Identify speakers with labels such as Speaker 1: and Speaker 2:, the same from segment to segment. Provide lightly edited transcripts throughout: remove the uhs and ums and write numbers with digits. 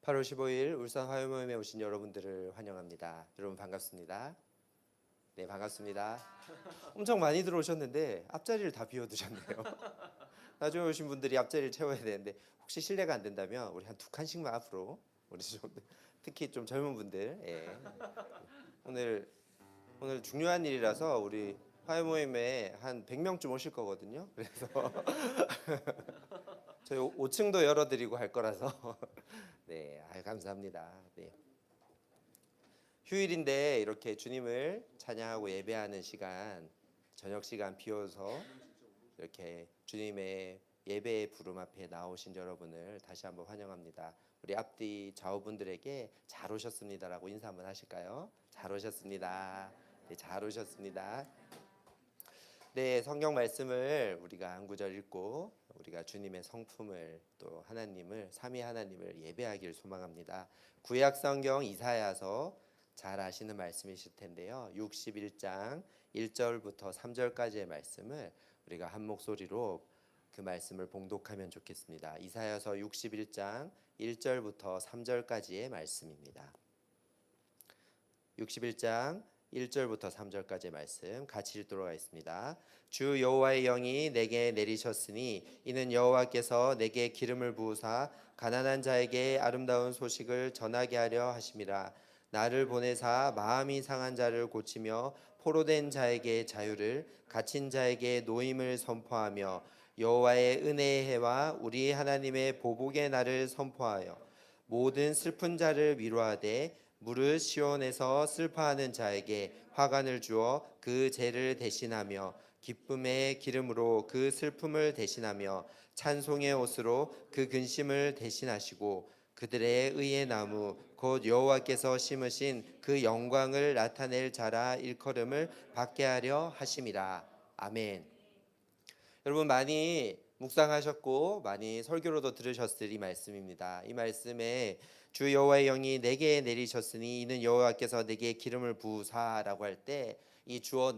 Speaker 1: 8월 15일 울산 화요모임에 오신 여러분들을 환영합니다. 여러분 반갑습니다. 네, 반갑습니다. 엄청 많이 들어오셨는데 앞자리를 다 비워두셨네요. 나중에 오신 분들이 앞자리를 채워야 되는데 혹시 실례가 안 된다면 우리 한 두 칸씩만 앞으로 우리 좀 특히 좀 젊은 분들 오늘 중요한 일이라서 우리 화요모임에 한 100명쯤 오실 거거든요. 그래서 저희 5층도 열어드리고 할 거라서 네, 감사합니다. 네. 휴일인데 이렇게 주님을 찬양하고 예배하는 시간, 저녁 시간 비워서 이렇게 주님의 예배의 부름 앞에 나오신 여러분을 다시 한번 환영합니다. 우리 앞뒤 좌우분들에게 잘 오셨습니다라고 인사 한번 하실까요? 잘 오셨습니다. 네, 잘 오셨습니다. 네, 성경 말씀을 우리가 한 구절 읽고 우리가 주님의 성품을 또 하나님을 삼위 하나님을 예배하기를 소망합니다. 구약 성경 이사야서 잘 아시는 말씀이실 텐데요. 61장 1절부터 3절까지의 말씀을 우리가 한 목소리로 그 말씀을 봉독하면 좋겠습니다. 이사야서 61장 1절부터 3절까지의 말씀입니다. 61장 1절부터 3절까지의 말씀 같이 읽도록 하겠습니다. 주 여호와의 영이 내게 내리셨으니 이는 여호와께서 내게 기름을 부으사 가난한 자에게 아름다운 소식을 전하게 하려 하심이라. 나를 보내사 마음이 상한 자를 고치며 포로된 자에게 자유를, 갇힌 자에게 노임을 선포하며 여호와의 은혜의 해와 우리 하나님의 보복의 날을 선포하여 모든 슬픈 자를 위로하되 무릇 시온에서 슬퍼하는 자에게 화관을 주어 그 죄를 대신하며 기쁨의 기름으로 그 슬픔을 대신하며 찬송의 옷으로 그 근심을 대신하시고 그들의 의의 나무 곧 여호와께서 심으신 그 영광을 나타낼 자라 일컬음을 받게 하려 하심이라. 아멘. 여러분 많이 묵상하셨고 많이 설교로도 들으셨을 이 말씀입니다. 이 말씀에 주 여호와의 영이 내게 내리셨으니 이는 여호와께서 내게 기름을 부으사라고 할 때 이 주어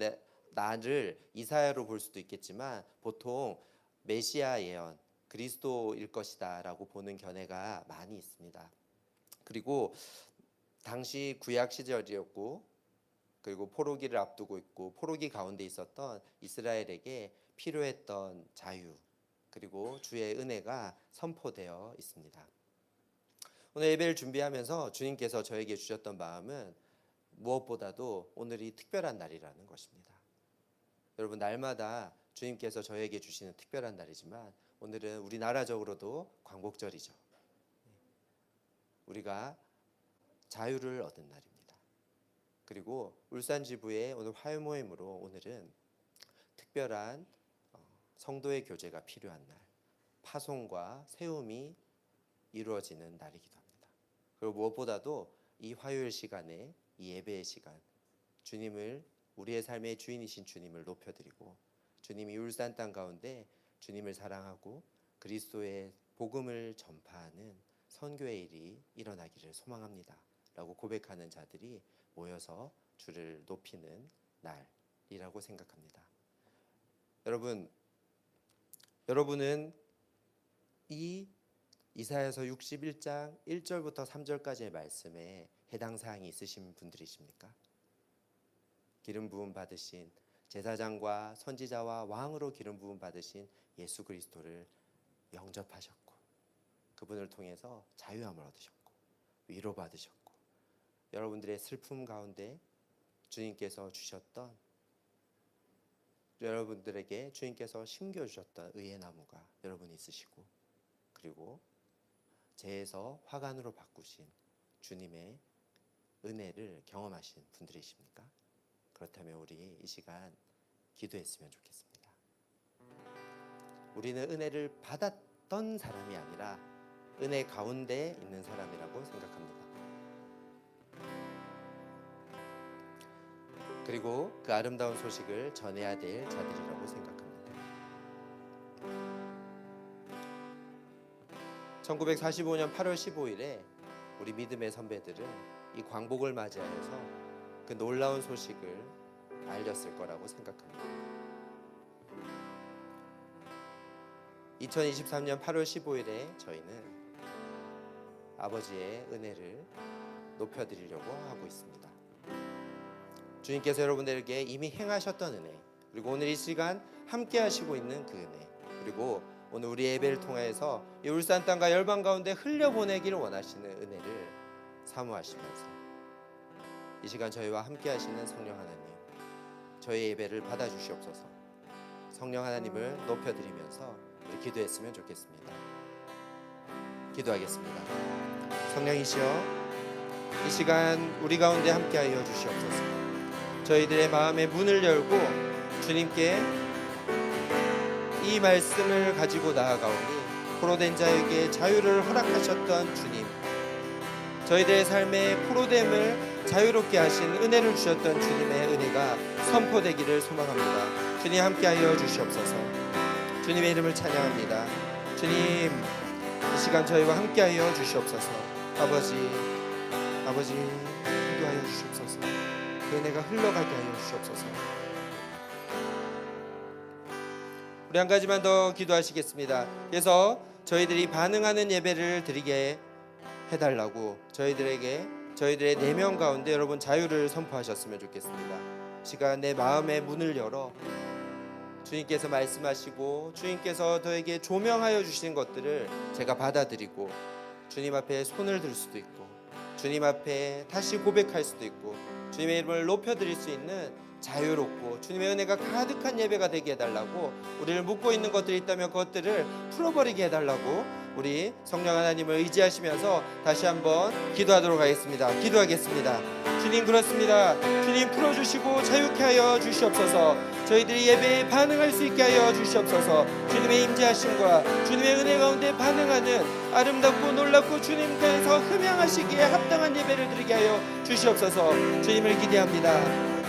Speaker 1: 나를 이사야로 볼 수도 있겠지만 보통 메시아 예언 그리스도일 것이다라고 보는 견해가 많이 있습니다. 그리고 당시 구약 시절이었고 그리고 포로기를 앞두고 있고 포로기 가운데 있었던 이스라엘에게 필요했던 자유 그리고 주의 은혜가 선포되어 있습니다. 오늘 예배를 준비하면서 주님께서 저에게 주셨던 마음은 무엇보다도 오늘이 특별한 날이라는 것입니다. 여러분 날마다 주님께서 저에게 주시는 특별한 날이지만 오늘은 우리나라적으로도 광복절이죠. 우리가 자유를 얻은 날입니다. 그리고 울산 지부의 오늘 화요모임으로 오늘은 특별한 성도의 교제가 필요한 날, 파송과 세움이 이루어지는 날이기도 합니다. 그리고 무엇보다도 이 화요일 시간에 이 예배의 시간, 주님을 우리의 삶의 주인이신 주님을 높여드리고 주님이 울산 땅 가운데 주님을 사랑하고 그리스도의 복음을 전파하는 선교의 일이 일어나기를 소망합니다. 라고 고백하는 자들이 모여서 주를 높이는 날이라고 생각합니다. 여러분은 이 이사야서 61장 1절부터 3절까지의 말씀에 해당 사항이 있으신 분들이십니까? 기름 부음 받으신 제사장과 선지자와 왕으로 기름 부음 받으신 예수 그리스도를 영접하셨고 그분을 통해서 자유함을 얻으셨고 위로받으셨고 여러분들의 슬픔 가운데 주님께서 주셨던 여러분들에게 주님께서 심겨주셨던 의의 나무가 여러분 있으시고 그리고 죄에서 화관으로 바꾸신 주님의 은혜를 경험하신 분들이십니까? 그렇다면 우리 이 시간 기도했으면 좋겠습니다. 우리는 은혜를 받았던 사람이 아니라 은혜 가운데 있는 사람이라고 생각합니다. 그리고 그 아름다운 소식을 전해야 될 자들이라고 생각합니다. 1945년 8월 15일에 우리 믿음의 선배들은 이 광복을 맞이하여서 그 놀라운 소식을 알렸을 거라고 생각합니다. 2023년 8월 15일에 저희는 아버지의 은혜를 높여드리려고 하고 있습니다. 주님께서 여러분들에게 이미 행하셨던 은혜, 그리고 오늘 이 시간 함께 하시고 있는 그 은혜, 그리고 오늘 우리 예배를 통해서 이 울산 땅과 열방 가운데 흘려보내기를 원하시는 은혜를 사모하시면서 이 시간 저희와 함께 하시는 성령 하나님, 저희 예배를 받아주시옵소서. 성령 하나님을 높여드리면서 우리 기도했으면 좋겠습니다. 기도하겠습니다. 성령이시여, 이 시간 우리 가운데 함께하여 주시옵소서. 저희들의 마음의 문을 열고 주님께 이 말씀을 가지고 나아가오니 포로된 자에게 자유를 허락하셨던 주님, 저희들의 삶의 포로됨을 자유롭게 하신 은혜를 주셨던 주님의 은혜가 선포되기를 소망합니다. 주님 함께하여 주시옵소서. 주님의 이름을 찬양합니다. 주님, 이 시간 저희와 함께하여 주시옵소서. 아버지 인도하여 주시옵소서. 그 은혜가 흘러가게 하여 주시옵소서. 우리 한 가지만 더 기도하시겠습니다. 그래서 저희들이 반응하는 예배를 드리게 해달라고 저희들의 내면 가운데 여러분 자유를 선포하셨으면 좋겠습니다. 시간 내 마음의 문을 열어 주님께서 말씀하시고 주님께서 저에게 조명하여 주신 것들을 제가 받아들이고 주님 앞에 손을 들 수도 있고 주님 앞에 다시 고백할 수도 있고 주님의 이름을 높여드릴 수 있는 자유롭고 주님의 은혜가 가득한 예배가 되게 해달라고, 우리를 묶고 있는 것들이 있다면 그것들을 풀어버리게 해달라고 우리 성령 하나님을 의지하시면서 다시 한번 기도하도록 하겠습니다. 기도하겠습니다. 주님, 그렇습니다. 주님, 풀어주시고 자유케 하여 주시옵소서. 저희들이 예배에 반응할 수 있게 하여 주시옵소서. 주님의 임재하심과 주님의 은혜 가운데 반응하는 아름답고 놀랍고 주님께서 흠양하시기에 합당한 예배를 드리게 하여 주시옵소서. 주님을 기대합니다.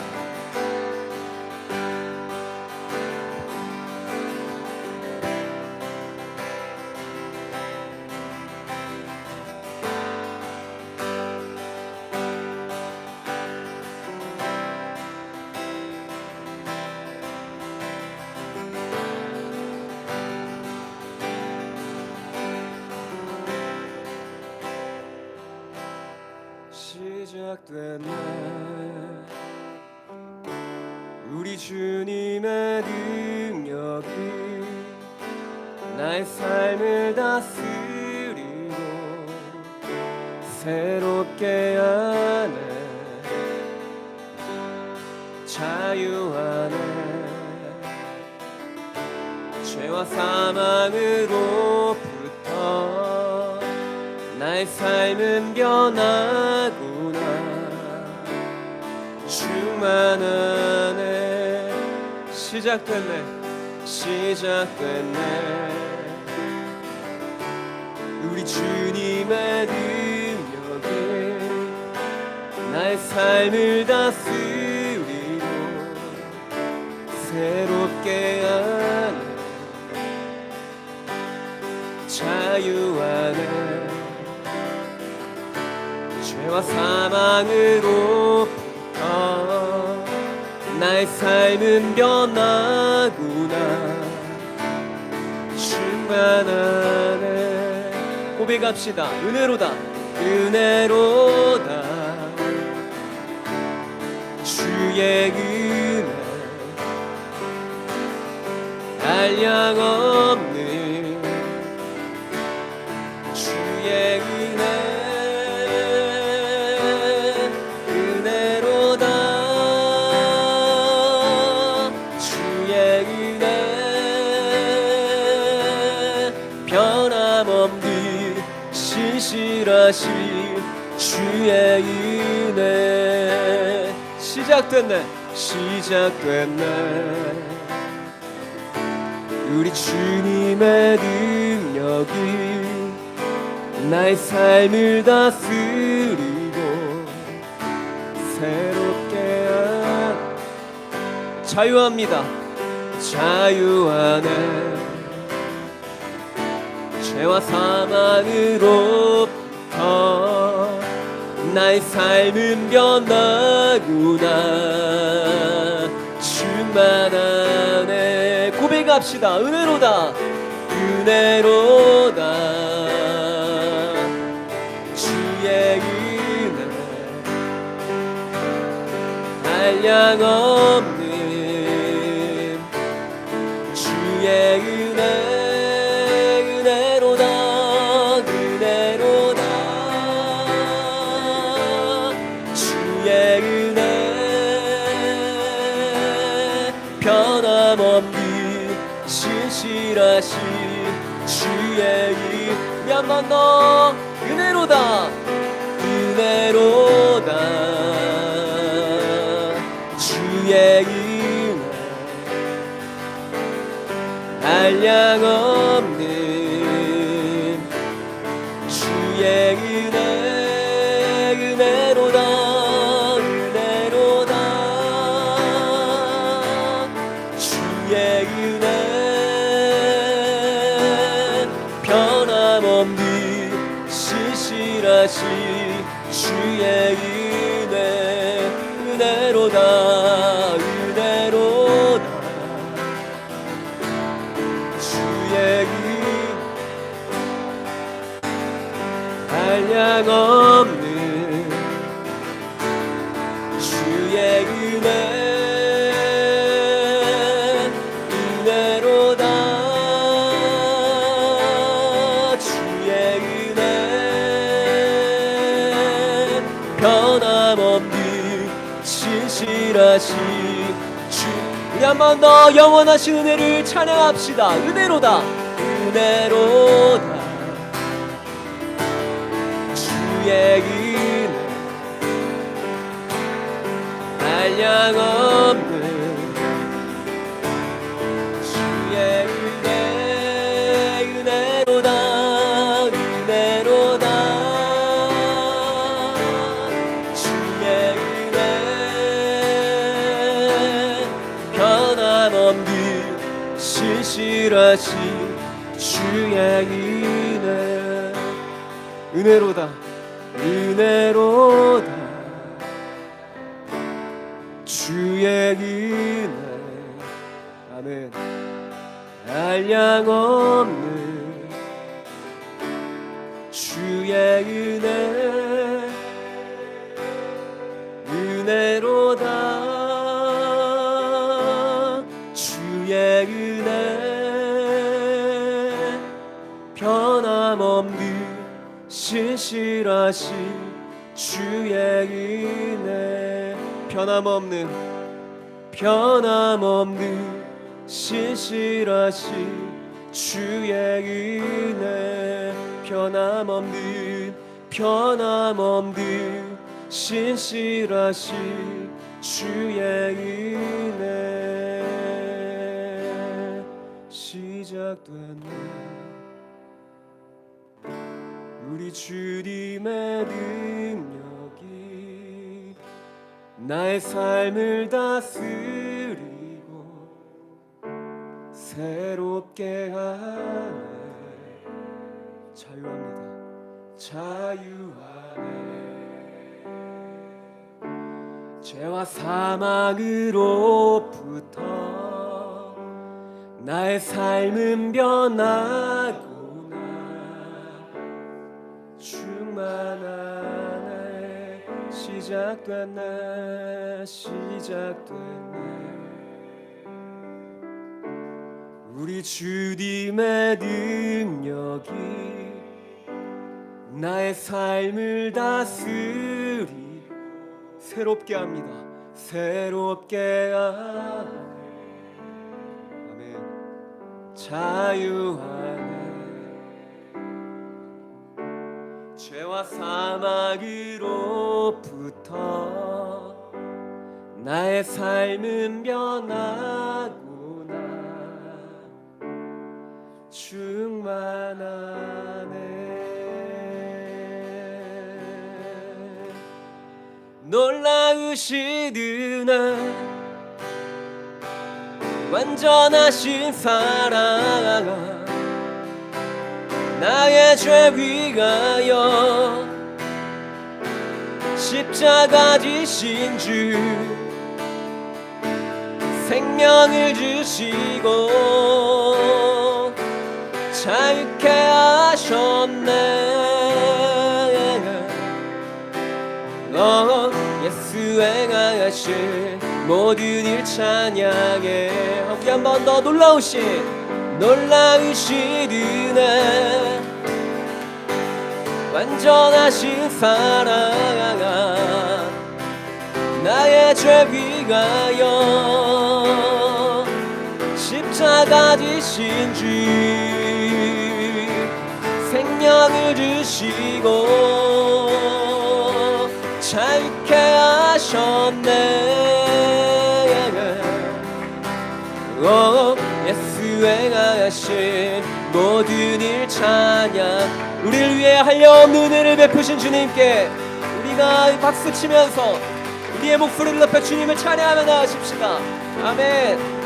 Speaker 2: 시작된 날 우리 주님의 능력이 나의 삶을 다스리고 새롭게 하네. 자유하네. 죄와 사망으로부터 나의 삶은 변하구나. 충만하네. 시작됐네. 우리 주님의 능력이 나의 삶을 다스리고 새롭게 하네. 자유하네. 죄와 사망으로부터 나의 삶은 변하구나. 충만하네. 고백합시다. 은혜로다. 주의 은혜 한량없는 주의 은혜로다. 주의 은혜 변함없는 신실하신 주의 은혜. 시작됐네. 우리 주님의 능력이 나의 삶을 다스리고 새롭게 하네. 자유합니다. 자유하네. 죄와 사망으로부터 나의 삶은 변하구나. 충만하네. 고백합시다. 은혜로다. 한량없는 주의 은혜로다 은혜로다 주의 은혜 변함없는 신실하신 주의 한 번 더 은혜로다 은혜로다 주의 은혜 한량없는 주의 은혜 은혜로다 은혜로다 주의 은혜 변함없는 신실하신 주의 은혜 은혜로다 은혜로다 주의 은혜 한량없는 주의 은혜 은혜로다 주의 은혜 변함없는 신실하신 주 우리 한 번 더 영원하신 은혜를 찬양합시다 은혜로다 은혜로다 주의 은혜 한량없는 주의 은혜 은혜로다 은혜로다 주의 은혜 변함없는 신실하신 주의 은혜 은혜로다 은혜로다 주의 은혜 아멘 한량없는 주의 은혜 은혜로다 주의 은혜 변함없는 신실하신 주의 은혜 변함없는 신실하신 주의 은혜 변함없는 신실하신 주의 은혜 시작됐네 우리 주님의 능력이 나의 삶을 다스리고 새롭게 하네 자유합니다 자유하네 죄와 사망으로부터 나의 삶은 변하구나 충만하네 시작됐네 우리 주님의 능력이 나의 삶을 다스리고 새롭게 합니다 새롭게 하네 아멘 자유하네 죄와 사망으로부터 나의 삶은 변하구나 충만하네 놀라우신 은혜 완전하신 사랑 나의 죄 위하여 십자가 지신 주 생명을 주시고 자유케 하셨네 예수 행하신 모든 일 찬양해. 함께 한 번 더 놀라우신 은혜, 완전하신 사랑, 나의 죄 위하여 십자가 지신 주, 생명을 주시고 자유케 하셨네. 예수 행하신 모든 일 찬양. 우리를 위해 한량없는 은혜를 베푸신 주님께 우리가 박수 치면서 우리의 목소리를 높여 주님을 찬양하며 나아가십시다. 아멘.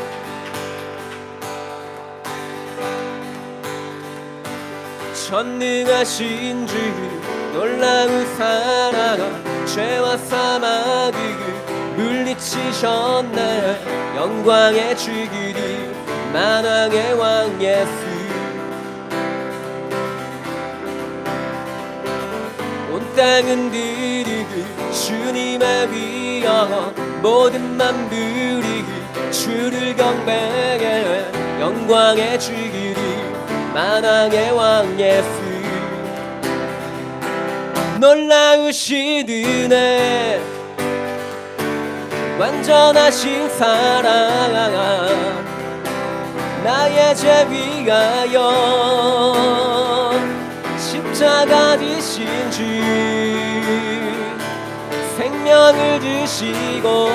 Speaker 2: 전능하신 주, 놀라운 사랑, 죄와 사망을 물리치셨네. 영광의 주 그리 만왕의 왕 예수, 온 땅은 드리고 주님의 위여 모든 만물이 주를 경배해. 영광의 주 그리 만왕의 왕 예수, 놀라우신 은혜, 완전하신 사랑, 나의 죄 위하여 십자가 지신 주, 생명을 주시고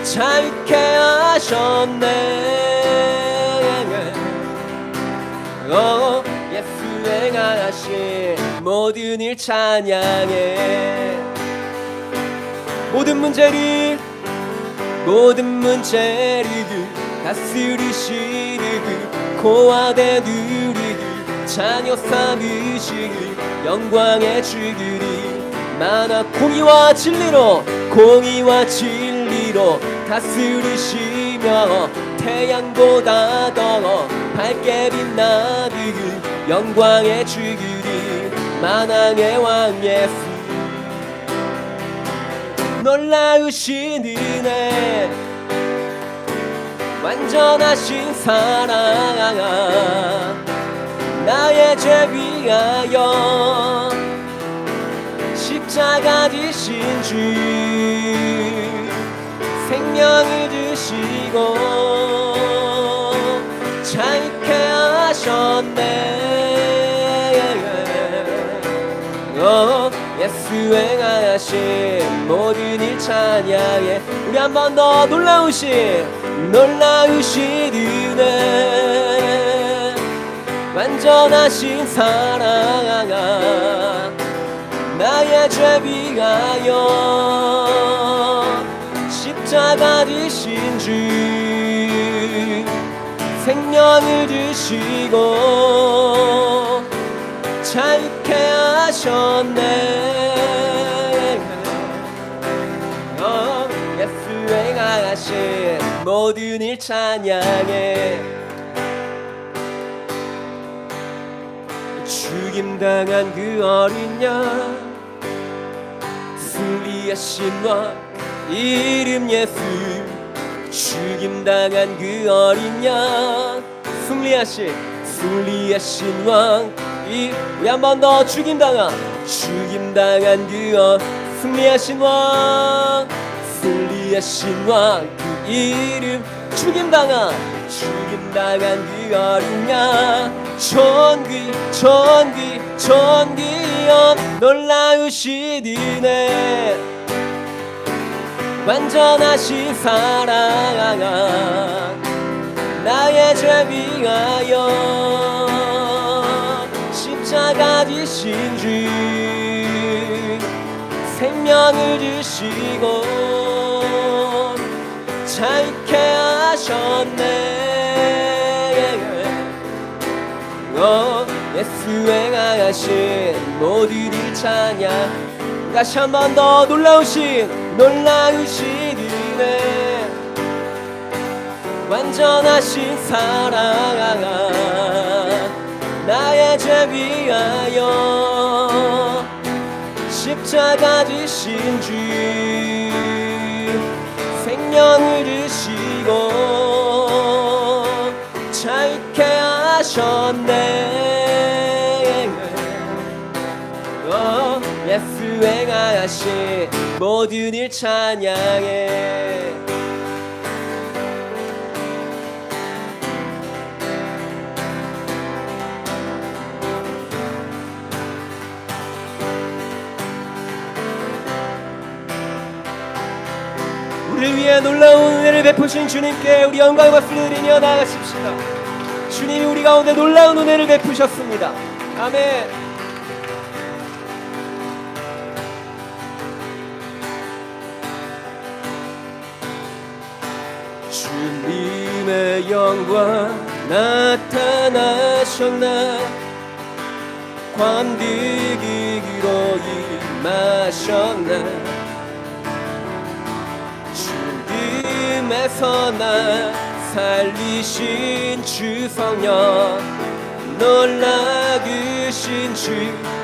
Speaker 2: 자유케 하셨네. 예수 행하신 모든 일 찬양해. 모든 문제를 다스리시는 고아대 누리는 자녀 삼으시는 영광의 주들이 만화 공의와 진리로 다스리시며 태양보다 더 밝게 빛나는 영광의 주들이 만왕의 왕 예수, 놀라우신 은혜, 완전하신 사랑, 나의 죄 위하여 십자가 지신 주, 생명을 주시고 자유케 하셨네. 예수 행하신 모든 일 찬양해. 우리 한 번 더 놀라우신 은혜, 완전하신 사랑, 나의 죄 위하여 십자가 지신 주, 생명을 주시고 자유케 하셨네. 예수 행하신 모든 일 찬양해. 죽임당한 그 어린 양, 승리하신 왕 이름 예수. 죽임당한 그 어린 양, 승리하신 왕. 우리 한 번 더 죽임당한 그 승리하신 왕, 그 이름. 죽임당한 그 어린 양, 존귀한 놀라우신 은혜, 완전하신 사랑, 나의 죄 위하여 십자가 지신 주, 생명을 주시고 자유케 하셨네. 예수 행하신 모든 일 찬양. 다시 한 번 더 놀라우신 은혜, 완전하신 사랑, 나의 죄 위하여 십자가 지신 주, 생명을 주시고 자 있게 하셨네. 예수 행하신 모든 일 찬양해. 우리를 위해 놀라운 은혜를 베푸신 주님께 우리 영광의 박수를 드리며 나아가십시다. 주님이 우리 가운데 놀라운 은혜를 베푸셨습니다. 아멘. 주님의 영광 나타나셨나. 관디기기로 임하셨나. 주님에서 나 살리신 주 성령 놀라우신 주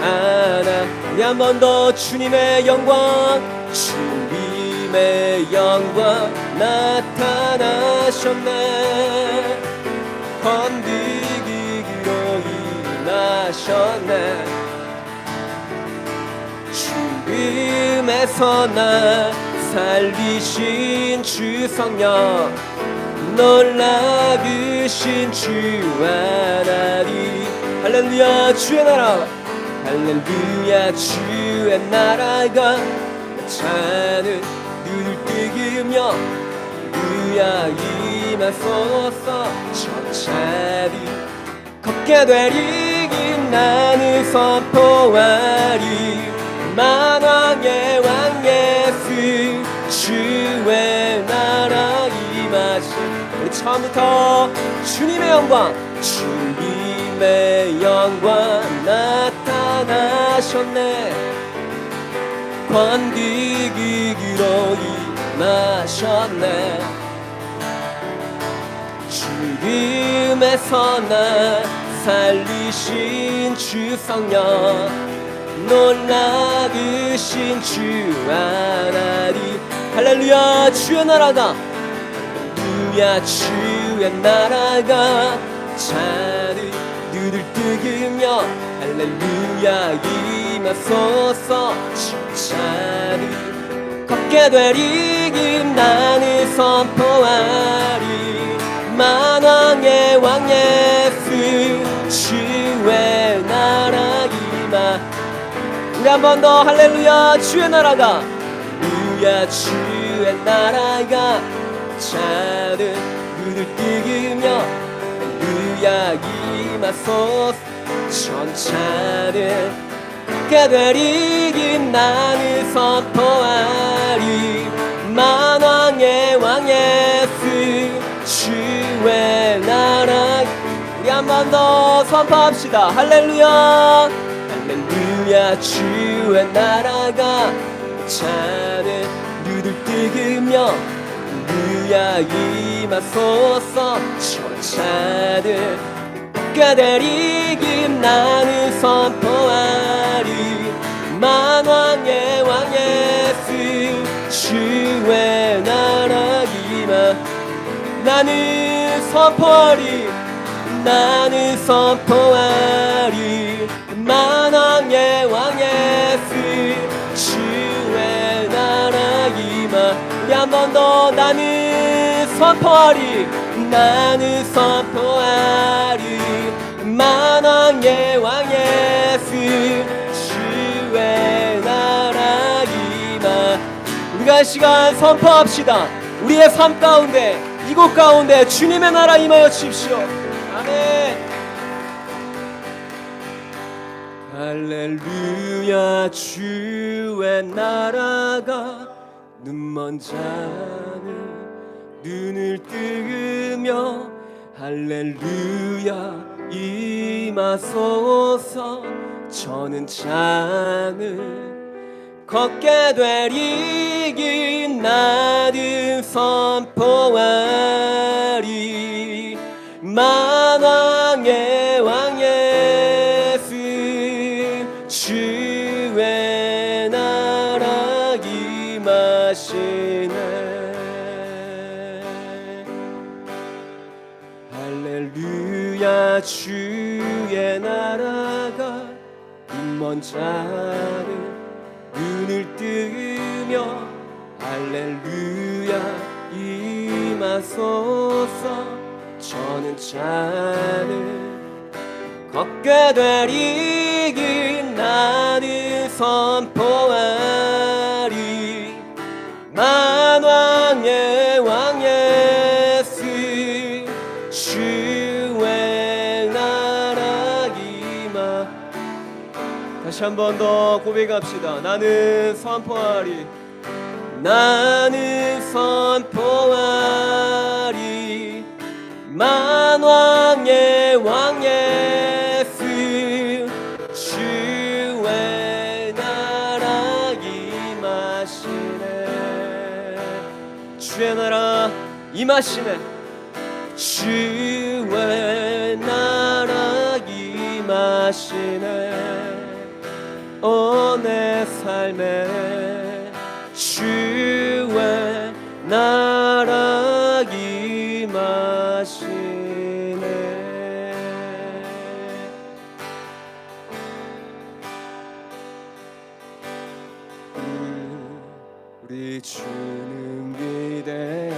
Speaker 2: 하나. 우리 한 번 더 주님의 영광 주님의 영광 나타나셨네. 건디기기로 임하셨네. 주님에서 나 살리신 주 성령 놀라우신 주 하나님. 할렐루야 주의 나라. 할렐루야 주의 나라가 차는 눈을 뜨기며 할렐루야 임하소서. 천사들이 걷게 되리 나는 선포하리. 만왕의 왕 예수 주의 나라 임하신. 우리 처음부터 주님의 영광 주님의 영광 나타나셨네. 관디기기로 임하셨네. 죽음에서 나 살리신 주 성령 놀라우신 주 하나님. 할렐루야 주의 나라가 할렐루야 주의 나라가 차는 눈을 뜨기며 할렐루야 임하소서. 천사는 걷게 되리 나는 선포하리. 만왕의 왕 예수 주의 나라 임하. 우리 한 번 더 할렐루야 주의 나라가 할렐루야 주의 나라가 차는 눈을 뜨기며 할렐루야 임하소서. 천사는 걷게 되리 나는 선포하리. 만왕의 왕 예수 주의 나라. 우리 한 번 더 선포합시다. 할렐루야 할렐루야 주의 나라가 차는 눈을 뜨기며 할렐루야 임하소서. 천사들 걷게 되리 나는 선포하리. 만왕의 왕 예수 주의 나라 임하. 나는 선포하리. 나는 선포하리. 만왕의 왕 예수 주의 나라 임하. 우리 한 번 더 나는 선포하리. 나는 선포하리. 만왕의 왕 예수 주의 나라 임하. 우리가 이 시간 선포합시다. 우리의 삶 가운데 이곳 가운데 주님의 나라 임하여 주십시오. 아멘. 할렐루야 주의 나라가 눈먼 자는 눈을 뜨며 할렐루야 임하소서. 저는 자는 걷게 되리 나는 선포하리. 만왕의 왕 예수 주의 나라 임하시네. 주의 나라가 눈먼 자는 눈을 뜨며 할렐루야 임하소서. 저는 잔을 걷게 되리니 나는 선포하리. 만왕의 왕 예수 주의 나라 임하. 다시 한 번 더 고백합시다. 나는 선포하리. 나는 선포하리. 만왕의 왕 예수 주의 나라 임하시네. 주의 나라 임하시네. 주의 나라 임하시네. 내 삶에 주의 나라 임하시네. 우리 주는 위대하며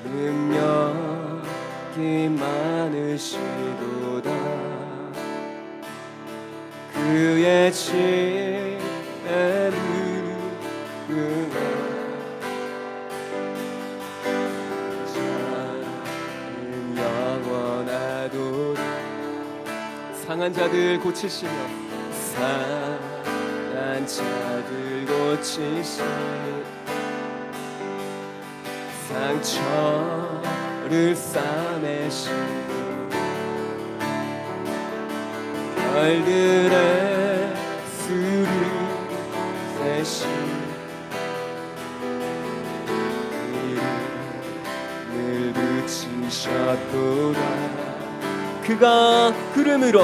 Speaker 2: 능력이 많으시도다. 그의 지혜를 자는 영원하도다. 상한 자들 고치시며 상한 자들 고치시며 상처를 싸매시고 별들의 수를 세신 이름을 붙이셨도다. 그가 구름으로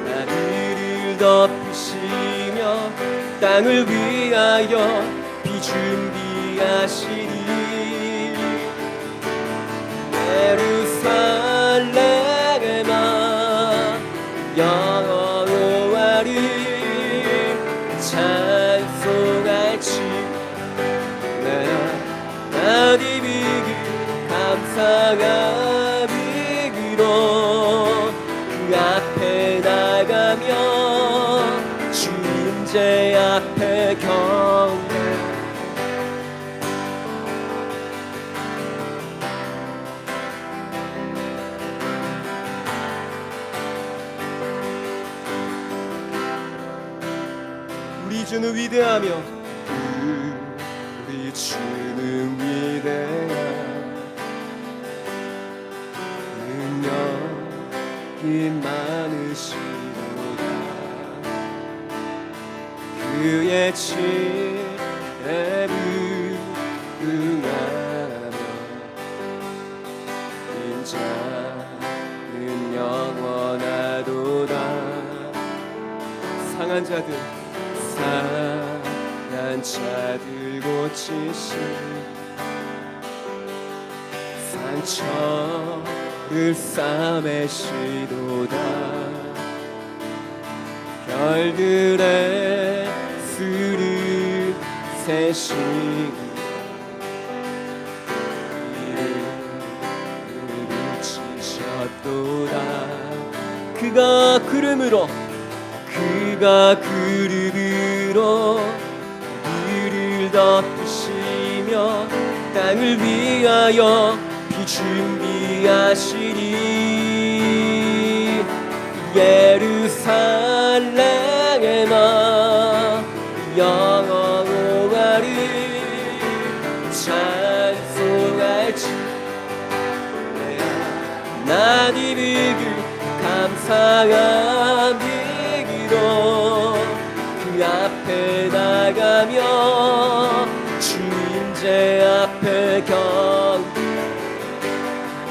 Speaker 2: 하늘을 덮으시며 땅을 위하여 비 준비하시니 예루살렘아 여호와를 찬송할지. 내 나디비기 감사함으로 그 앞에 나가며 주 임재 앞에 경배. 우리 주는 위대하며 우리 주는 위대하며 능력이 많으시도다. 그의 지혜를 응하며 인자는 영원하도다. 상한 자들 고치시 상처를 싸매시도다. 별들의 수를 세시고 이름을 붙이셨도다. 그가 구름으로 위를 덮으시며 땅을 위하여 비 준비하시리. 예루살렘아 여호와를 찬송할지. 나디비그 감사함으로 그 앞에 나가며 주 임재 앞에 경배.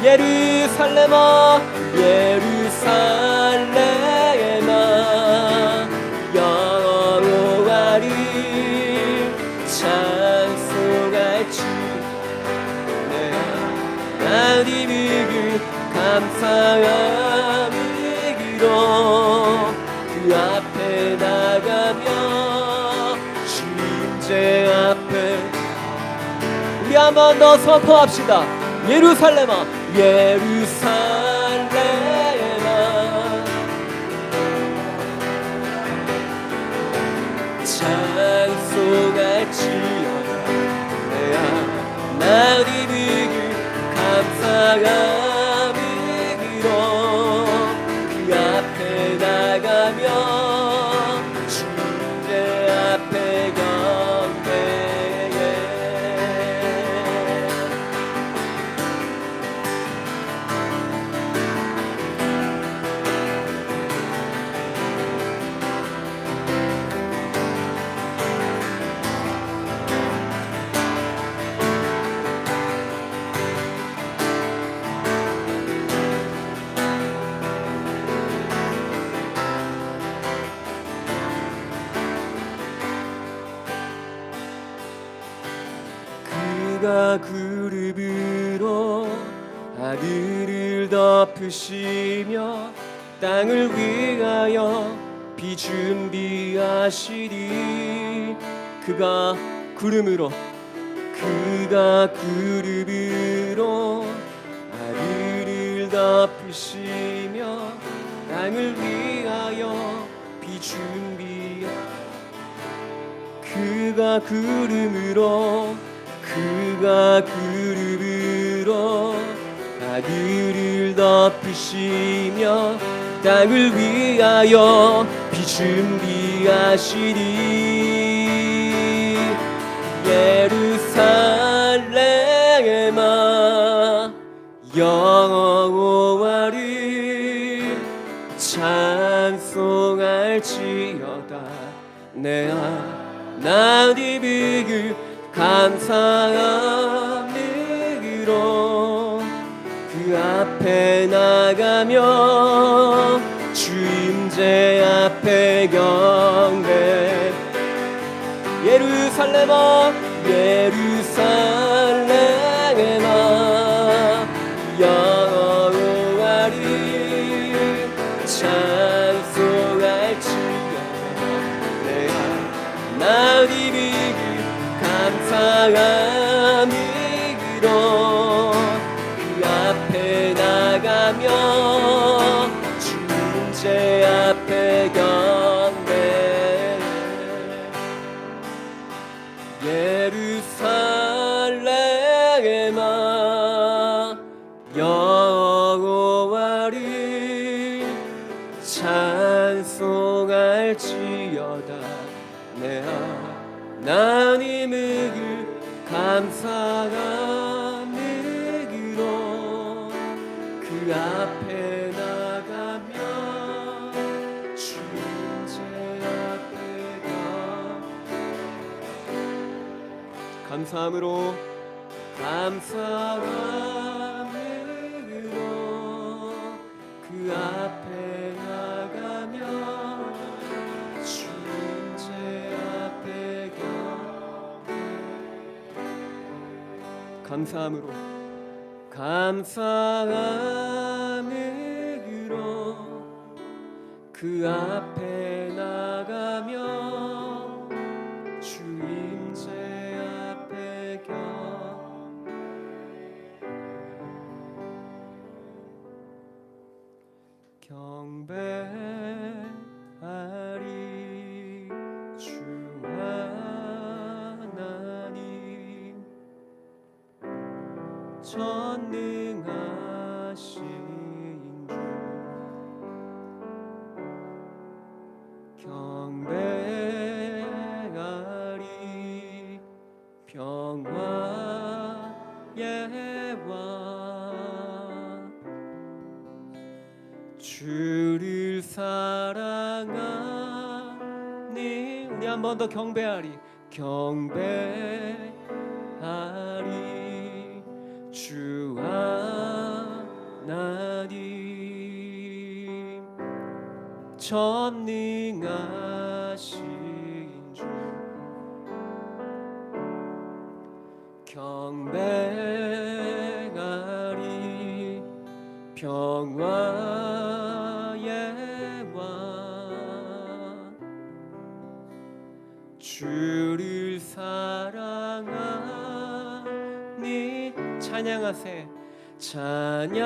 Speaker 2: 예루살렘아 여호와를 찬송할지. 감사함을 길어 그 앞에 나가며 주임제 앞에 우리 한 번 더 선포합시다. 예루살렘아 예루살렘아 찬송할지어다 내 하나님을 감사함을 길어 그 앞에 나가며 주님의 앞에 경배해. 그가 구름으로 하늘을 덮으시며 땅을 위하여 비 준비하시리. 그가 구름으로 하늘을 덮으시며 땅을 위하여 비 준비하시리. 그가 구름으로 하늘을 덮으시며 땅을 위하여 비 준비하시리. 예루살렘아 여호와를 찬송할지어다 내 하나님을 감사함으로 그 앞에 나가며 주임제 앞에 경배. 예루살렘아 여호와를 찬송할지어다 내 하나님을 감사함으로 그 앞에 나가며 주님제 앞에 경배. 예루살렘아 여호와를 찬송할지어다 내 하나님을 감사함으로 그 앞에 나가며 주님제 앞에 감사함으로 그 앞에 나가며 주님제 앞에 감사함으로 그 앞에 나가며 주임제 앞에 경배하리. 주 하나님 전능하신 주 경배하리. 평화의 왕 주를 사랑하니. 우리 한 번 더 경배하리. 주 하나님 전능하신 주 경배하리. 평화의 왕 주를 사랑하니 찬양하세 찬양하세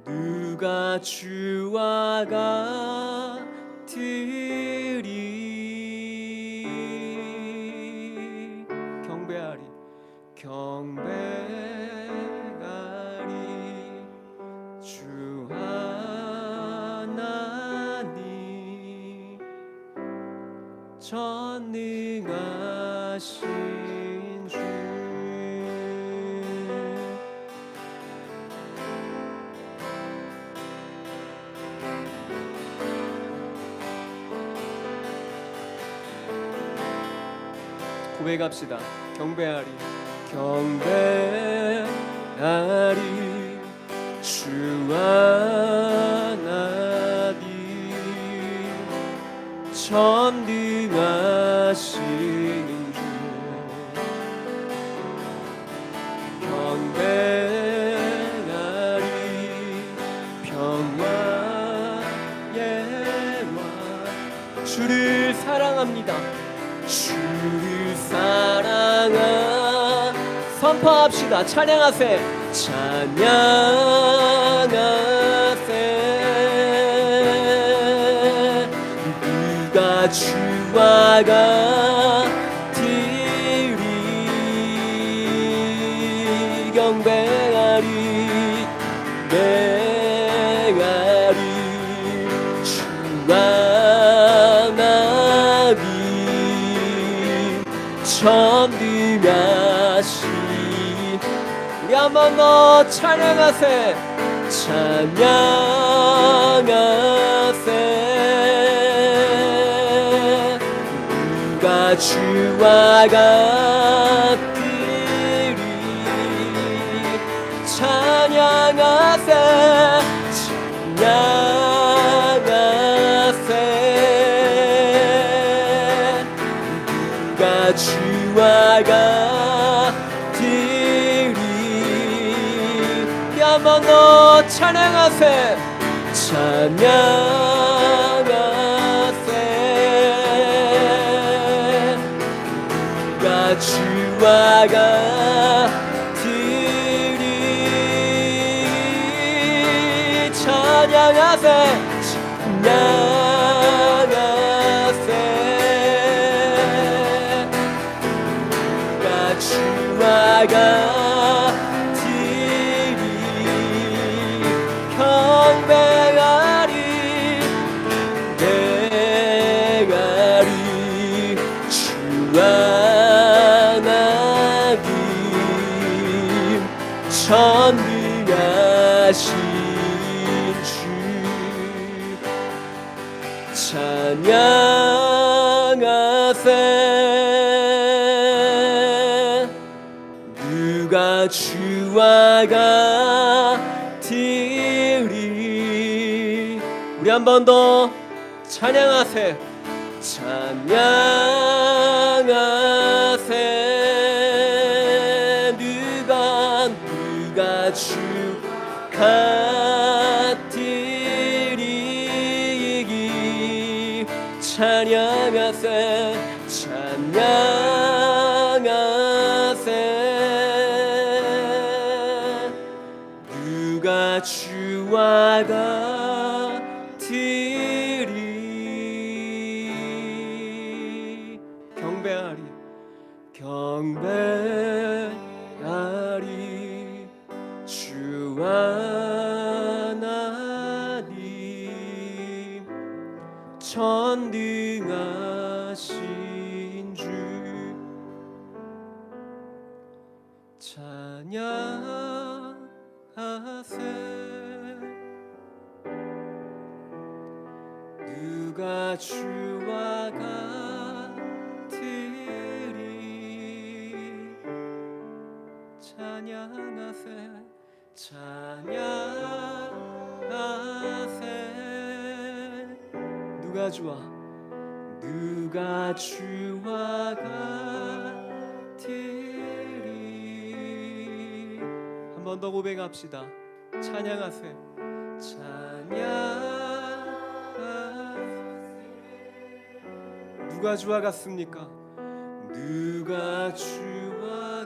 Speaker 2: 누가 주와 같으리 경배하리 경배하리 주 하나님 전능하신 주 고백합시다. 경배하리 경배하리 주 하나님 전능하신 주 경배하리 평화의 왕 주를 사랑합니다. 주를 사랑하 선포합시다. 찬양하세 찬양하세 누가 주와 같으리 경배하리 경배하리 주와 전능하신 우리 한 번 더 찬양하세 찬양하세 누가 주와 같으리 찬양하세 찬양하세 누가 주와 같으리 한 번 더 찬양하세 찬양하세 누가 주와 같으리 찬양하세 찬양하세 주와 같으리 경배하리 경배하리 주 하나님 전능하신 주 찬양하세 누가 주와 같으리 우리 한 번 더 찬양하세 찬양하세 누가 주 같으리 찬양하세 찬양하세 누가 주와 같으리 경배하리 경배하리 주 하나님 전능하신 주 찬양하세 누가 주와 같으리 찬양하세 찬양하세 누가 주와 같으리 번 더 고백합시다. 찬양하세요. 찬양. 누가 주와 같습니까? 누가 주와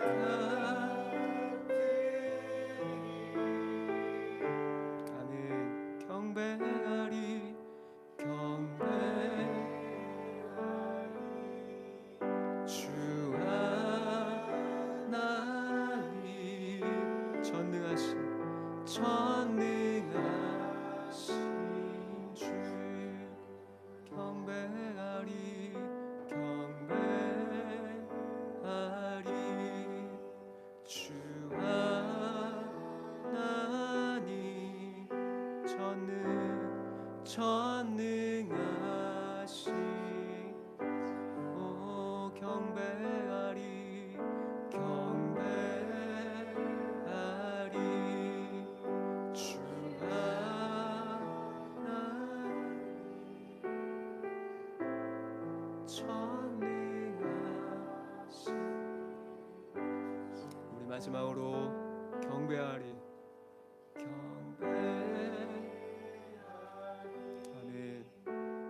Speaker 2: 가는 경배하리 경배 주 하나님 전능하신 주 경배하리 경배하리 주 하나님 전능하신 오 경배하리 경배하리 주 하나님 전능하신 우리 마지막으로 경배하리 경배하는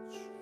Speaker 2: 주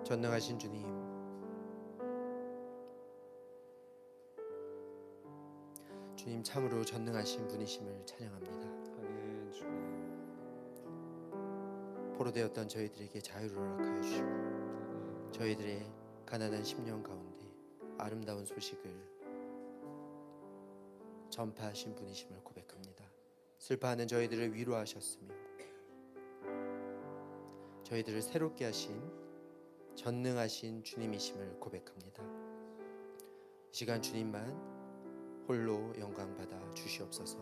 Speaker 1: 전능하신 주님, 주님 참으로 전능하신 분이심을 찬양합니다.
Speaker 2: 아멘. 주님
Speaker 1: 포로되었던 저희들에게 자유를 허락하여 주시고 저희들의 가난한 심령 가운데 아름다운 소식을 전파하신 분이심을 고백합니다. 슬퍼하는 저희들을 위로하셨으며 저희들을 새롭게 하신 전능하신 주님이심을 고백합니다. 이 시간 주님만 홀로 영광받아 주시옵소서.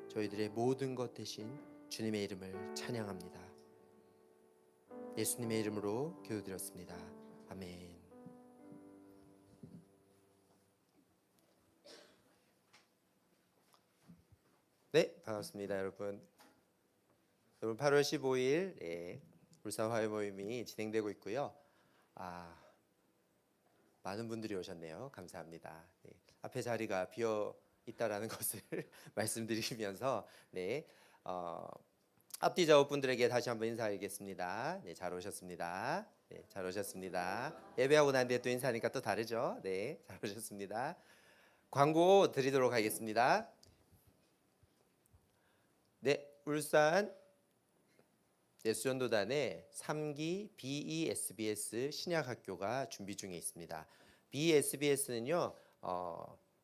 Speaker 1: 저희들의 모든 것 대신 주님의 이름을 찬양합니다. 예수님의 이름으로 기도드렸습니다. 아멘. 네, 반갑습니다, 여러분. 8월 15일 울산 화요 모임이 진행되고 있고요. 많은 분들이 오셨네요. 감사합니다. 앞에 자리가 비어 있다라는 것을 말씀드리면서 앞뒤 작업분들에게 다시 한번 인사드리겠습니다. 잘 오셨습니다. 잘 오셨습니다. 예배하고 난 뒤에 또 인사하니까 또 다르죠. 잘 오셨습니다. 광고 드리도록 하겠습니다. 울산 예수전도단의 3기 BESBS 신약학교가 준비 중에 있습니다. BESBS는요,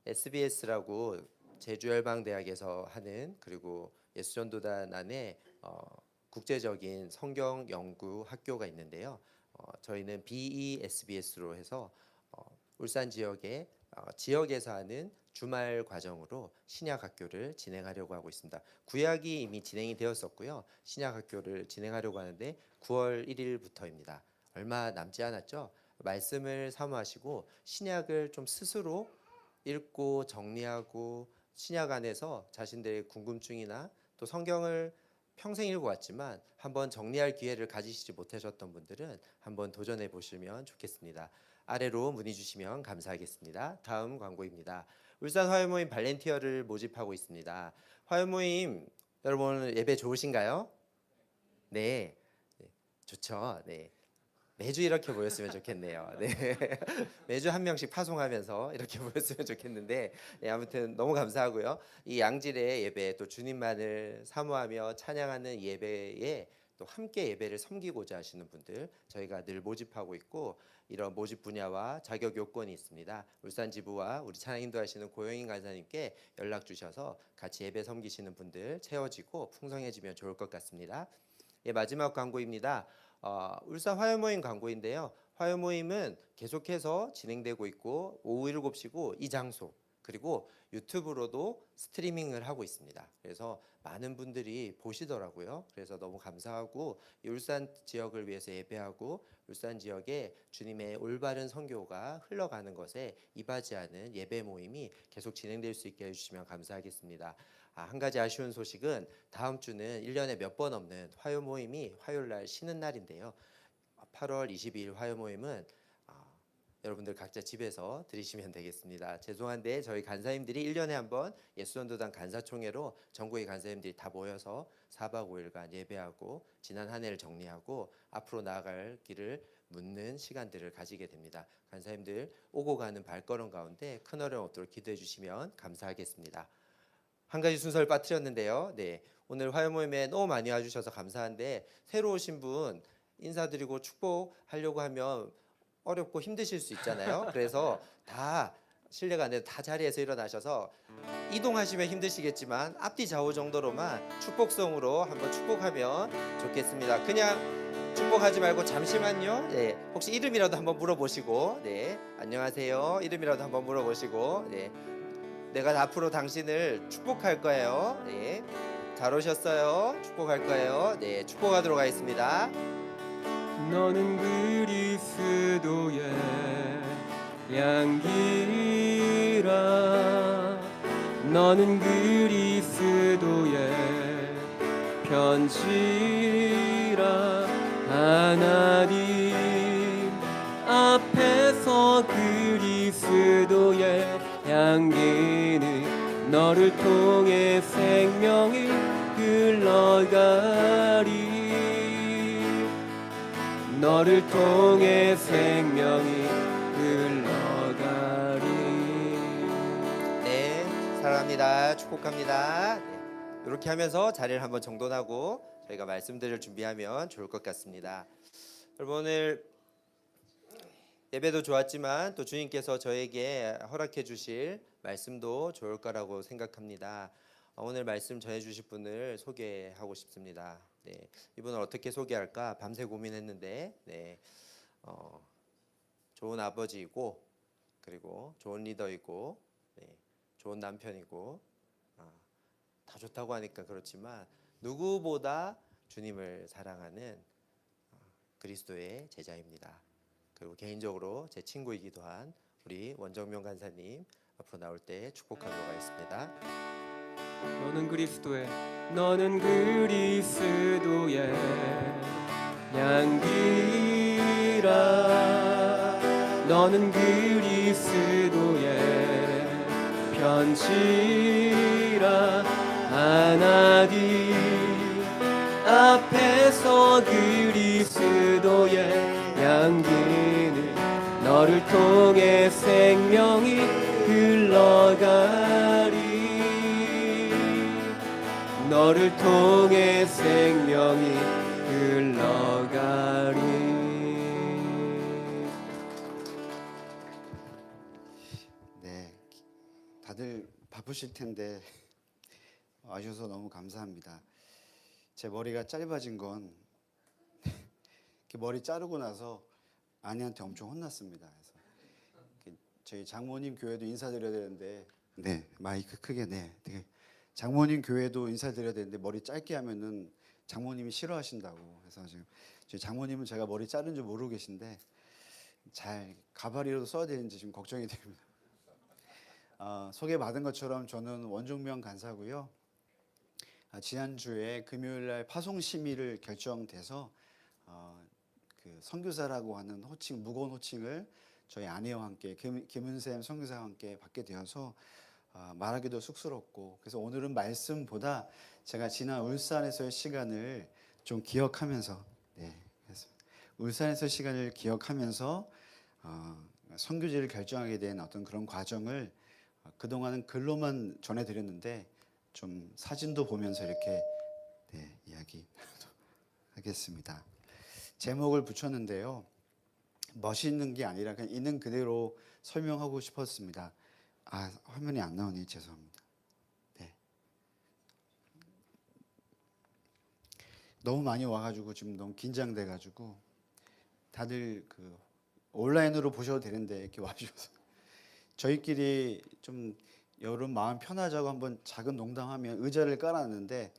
Speaker 1: SBS라고 제주열방대학에서 하는, 그리고 예수전도단 안에 국제적인 성경 연구 학교가 있는데요. 저희는 BESBS로 해서 울산 지역에서 하는 주말 과정으로 신약학교를 진행하려고 하고 있습니다. 구약이 이미 진행이 되었었고요. 신약학교를 진행하려고 하는데 9월 1일부터입니다. 얼마 남지 않았죠? 말씀을 사모하시고 신약을 좀 스스로 읽고 정리하고 신약 안에서 자신들의 궁금증이나 또 성경을 평생 읽어왔지만 한번 정리할 기회를 가지시지 못하셨던 분들은 한번 도전해 보시면 좋겠습니다. 아래로 문의 주시면 감사하겠습니다. 다음 광고입니다. 울산 화요모임 발렌티어를 모집하고 있습니다. 화요모임 여러분 오늘 예배 좋으신가요? 네, 좋죠. 매주 이렇게 모였으면 좋겠네요. 매주 한 명씩 파송하면서 이렇게 모였으면 좋겠는데 아무튼 너무 감사하고요. 이 양질의 예배 또 주님만을 사모하며 찬양하는 예배에 또 함께 예배를 섬기고자 하시는 분들 저희가 늘 모집하고 있고 이런 모집 분야와 자격 요건이 있습니다. 울산 지부와 우리 찬양 인도하시는 고영인 간사님께 연락 주셔서 같이 예배 섬기시는 분들 채워지고 풍성해지면 좋을 것 같습니다. 예, 마지막 광고입니다. 울산 화요 모임 광고인데요. 화요 모임은 계속해서 진행되고 있고 오후 7시고 이 장소 그리고 유튜브로도 스트리밍을 하고 있습니다. 그래서 많은 분들이 보시더라고요. 그래서 너무 감사하고 이 울산 지역을 위해서 예배하고 울산 지역에 주님의 올바른 선교가 흘러가는 것에 이바지하는 예배 모임이 계속 진행될 수 있게 해주시면 감사하겠습니다. 한 가지 아쉬운 소식은 다음 주는 1년에 몇 번 없는 화요 모임이 화요일 날 쉬는 날인데요. 8월 22일 화요 모임은 여러분들 각자 집에서 들으시면 되겠습니다. 죄송한데 저희 간사님들이 1년에 한 번 예수전도단 간사총회로 전국의 간사님들이 다 모여서 4박 5일간 예배하고 지난 한 해를 정리하고 앞으로 나아갈 길을 묻는 시간들을 가지게 됩니다. 간사님들 오고 가는 발걸음 가운데 큰 어려움 없도록 기도해 주시면 감사하겠습니다. 한 가지 순서를 빠뜨렸는데요. 네, 오늘 화요 모임에 너무 많이 와주셔서 감사한데 새로 오신 분 인사드리고 축복하려고 하면 어렵고 힘드실 수 있잖아요. 그래서 다 실례가 안 돼도 다 자리에서 일어나셔서 이동하시면 힘드시겠지만 앞뒤 좌우 정도로만 축복성으로 한번 축복하면 좋겠습니다. 그냥 축복하지 말고 잠시만요. 네, 혹시 이름이라도 한번 물어보시고, 네, 안녕하세요. 이름이라도 한번 물어보시고, 네, 내가 앞으로 당신을 축복할 거예요. 네, 잘 오셨어요. 축복할 거예요. 네, 축복하도록 하겠습니다.
Speaker 2: 너는 그리스도의 양기라 너는 그리스도의 편지라 하나님 앞에서 그리스도의 향기는 너를 통해 생명이 흘러가리 너를 통해 생명이 흘러가리.
Speaker 1: 네, 사랑합니다. 축복합니다. 네, 이렇게 하면서 자리를 한번 정돈하고 저희가 말씀드릴 준비하면 좋을 것 같습니다. 여러분 오늘 예배도 좋았지만 또 주님께서 저에게 허락해 주실 말씀도 좋을 거라고 생각합니다. 오늘 말씀 전해 주실 분을 소개하고 싶습니다. 네, 이분을 어떻게 소개할까 밤새 고민했는데 네, 좋은 아버지이고 그리고 좋은 리더이고 네, 좋은 남편이고 다 좋다고 하니까 그렇지만 누구보다 주님을 사랑하는 그리스도의 제자입니다. 그리고 개인적으로 제 친구이기도 한 우리 원정명 간사님 앞으로 나올 때 축복하도록 하겠습니다.
Speaker 2: 너는 그리스도의 양기라 너는 그리스도의 편지라 하나님 앞에서 그리스도의 향기는 너를 통해 생명이 흘러가리 너를 통해 생명이 흘러가리.
Speaker 3: 네, 다들 바쁘실 텐데 와주셔서 너무 감사합니다. 제 머리가 짧아진 건 머리 자르고 나서 아내한테 엄청 혼났습니다. 그래서 저희 장모님 교회도 인사드려야 되는데, 네, 마이크 크게, 네, 되게 장모님 교회도 인사드려야 되는데 머리 짧게 하면은 장모님이 싫어하신다고. 그래서 지금 저희 장모님은 제가 머리 자른 줄 모르고 계신데 잘 가발이라도 써야 되는지 지금 걱정이 됩니다. 소개받은 것처럼 저는 원종명 간사고요. 지난주에 금요일날 파송 심의를 결정돼서 그 선교사라고 하는 호칭, 무거운 호칭을 저희 아내와 함께 김은샘 선교사와 함께 받게 되어서 말하기도 쑥스럽고, 그래서 오늘은 말씀보다 제가 지난 울산에서의 시간을 좀 기억하면서, 네, 울산에서의 시간을 기억하면서 선교지를 결정하게 된 어떤 그런 과정을 그동안은 글로만 전해드렸는데 좀 사진도 보면서 이렇게, 네, 이야기 하겠습니다. 제목을 붙였는데요. 멋있는 게 아니라 그냥 있는 그대로 설명하고 싶었습니다. 화면이 안 나오네. 죄송합니다. 네. 너무 많이 와가지고 지금 너무 긴장돼가지고 다들 그 온라인으로 보셔도 되는데 이렇게 와주셔서 저희끼리 좀 여름 마음 편하자고 한번 작은 농담하면 의자를 깔았는데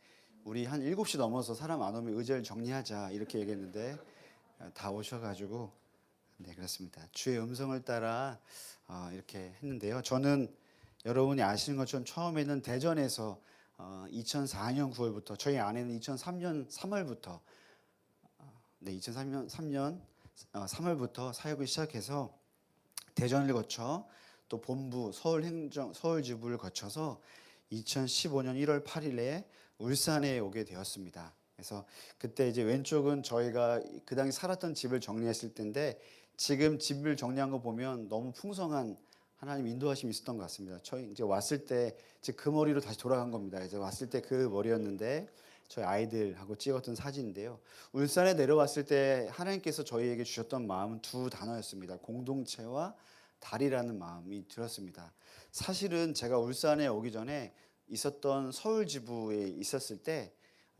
Speaker 3: 우리 한 7시 넘어서 사람 안 오면 의자를 정리하자 이렇게 얘기했는데 다 오셔가지고 네 그렇습니다. 주의 음성을 따라 이렇게 했는데요. 저는 여러분이 아시는 것처럼 처음에는 대전에서 2004년 9월부터 저희 아내는 2003년 3월부터 네 2003년 3월부터 사역을 시작해서 대전을 거쳐 또 본부 서울지부를 거쳐서 2015년 1월 8일에 울산에 오게 되었습니다. 그래서 그때 이제 왼쪽은 저희가 그 당시 살았던 집을 정리했을 때인데 지금 집을 정리한 거 보면 너무 풍성한 하나님 인도하심이 있었던 것 같습니다. 저희 이제 왔을 때 이제 그 머리로 다시 돌아간 겁니다. 이제 왔을 때 그 머리였는데 저희 아이들하고 찍었던 사진인데요. 울산에 내려왔을 때 하나님께서 저희에게 주셨던 마음은 두 단어였습니다. 공동체와 달이라는 마음이 들었습니다. 사실은 제가 울산에 오기 전에 있었던 서울 지부에 있었을 때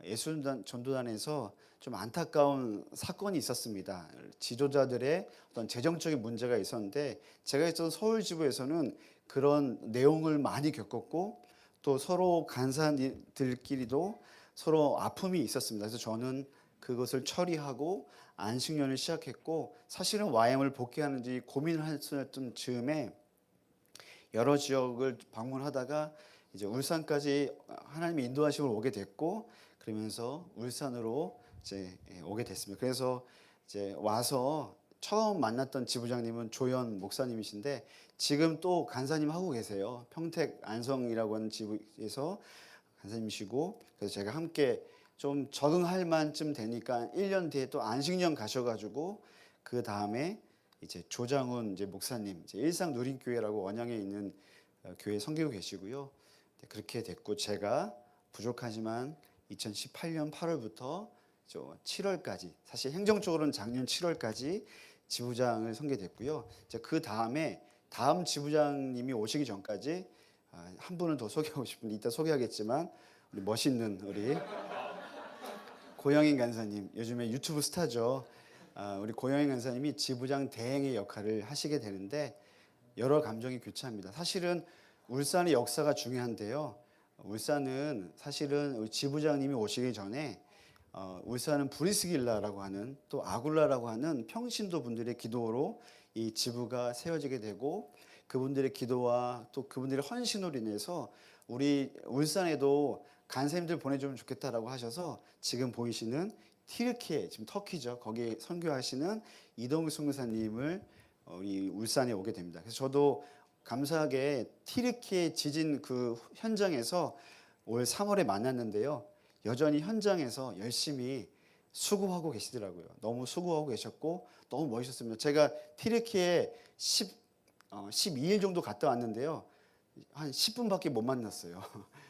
Speaker 3: 예수전 전도단에서 좀 안타까운 사건이 있었습니다. 지도자들의 어떤 재정적인 문제가 있었는데 제가 있던 서울 지부에서는 그런 내용을 많이 겪었고 또 서로 간사들끼리도 서로 아픔이 있었습니다. 그래서 저는 그것을 처리하고 안식년을 시작했고 사실은 YM을 복귀하는지 고민을 했던 즈음에 여러 지역을 방문하다가 이제 울산까지 하나님의 인도하심을 오게 됐고 그러면서 울산으로 이제 오게 됐습니다. 그래서 이제 와서 처음 만났던 지부장님은 조연 목사님이신데 지금 또 간사님 하고 계세요. 평택 안성이라고 하는 지부에서 간사님이시고 그래서 제가 함께 좀 적응할 만쯤 되니까 1년 뒤에 또 안식년 가셔가지고 그 다음에 이제 조장훈 이제 목사님 이제 일상 누린교회라고 원양에 있는 교회 섬기고 계시고요. 그렇게 됐고 제가 부족하지만 2018년 8월부터 7월까지 사실 행정적으로는 작년 7월까지 지부장을 섬겨됐고요. 이제 그 다음에 다음 지부장님이 오시기 전까지 한 분을 더 소개하고 싶은데 이따 소개하겠지만 우리 멋있는 우리 고영인 간사님 요즘에 유튜브 스타죠. 우리 고영인 간사님이 지부장 대행의 역할을 하시게 되는데 여러 감정이 교차합니다. 사실은 울산의 역사가 중요한데요. 울산은 사실은 우리 지부장님이 오시기 전에 울산은 브리스길라라고 하는 또 아굴라라고 하는 평신도 분들의 기도로 이 지부가 세워지게 되고 그분들의 기도와 또 그분들의 헌신으로 인해서 우리 울산에도 간사님들 보내주면 좋겠다라고 하셔서 지금 보이시는 티르키예 지금 터키죠. 거기 선교하시는 이동규 선교사님을 우리 울산에 오게 됩니다. 그래서 저도 감사하게 티르키예 지진 그 현장에서 올 3월에 만났는데요. 여전히 현장에서 열심히 수고하고 계시더라고요. 너무 수고하고 계셨고 너무 멋있었습니다. 제가 티르키예 12일 정도 갔다 왔는데요. 한 10분밖에 못 만났어요.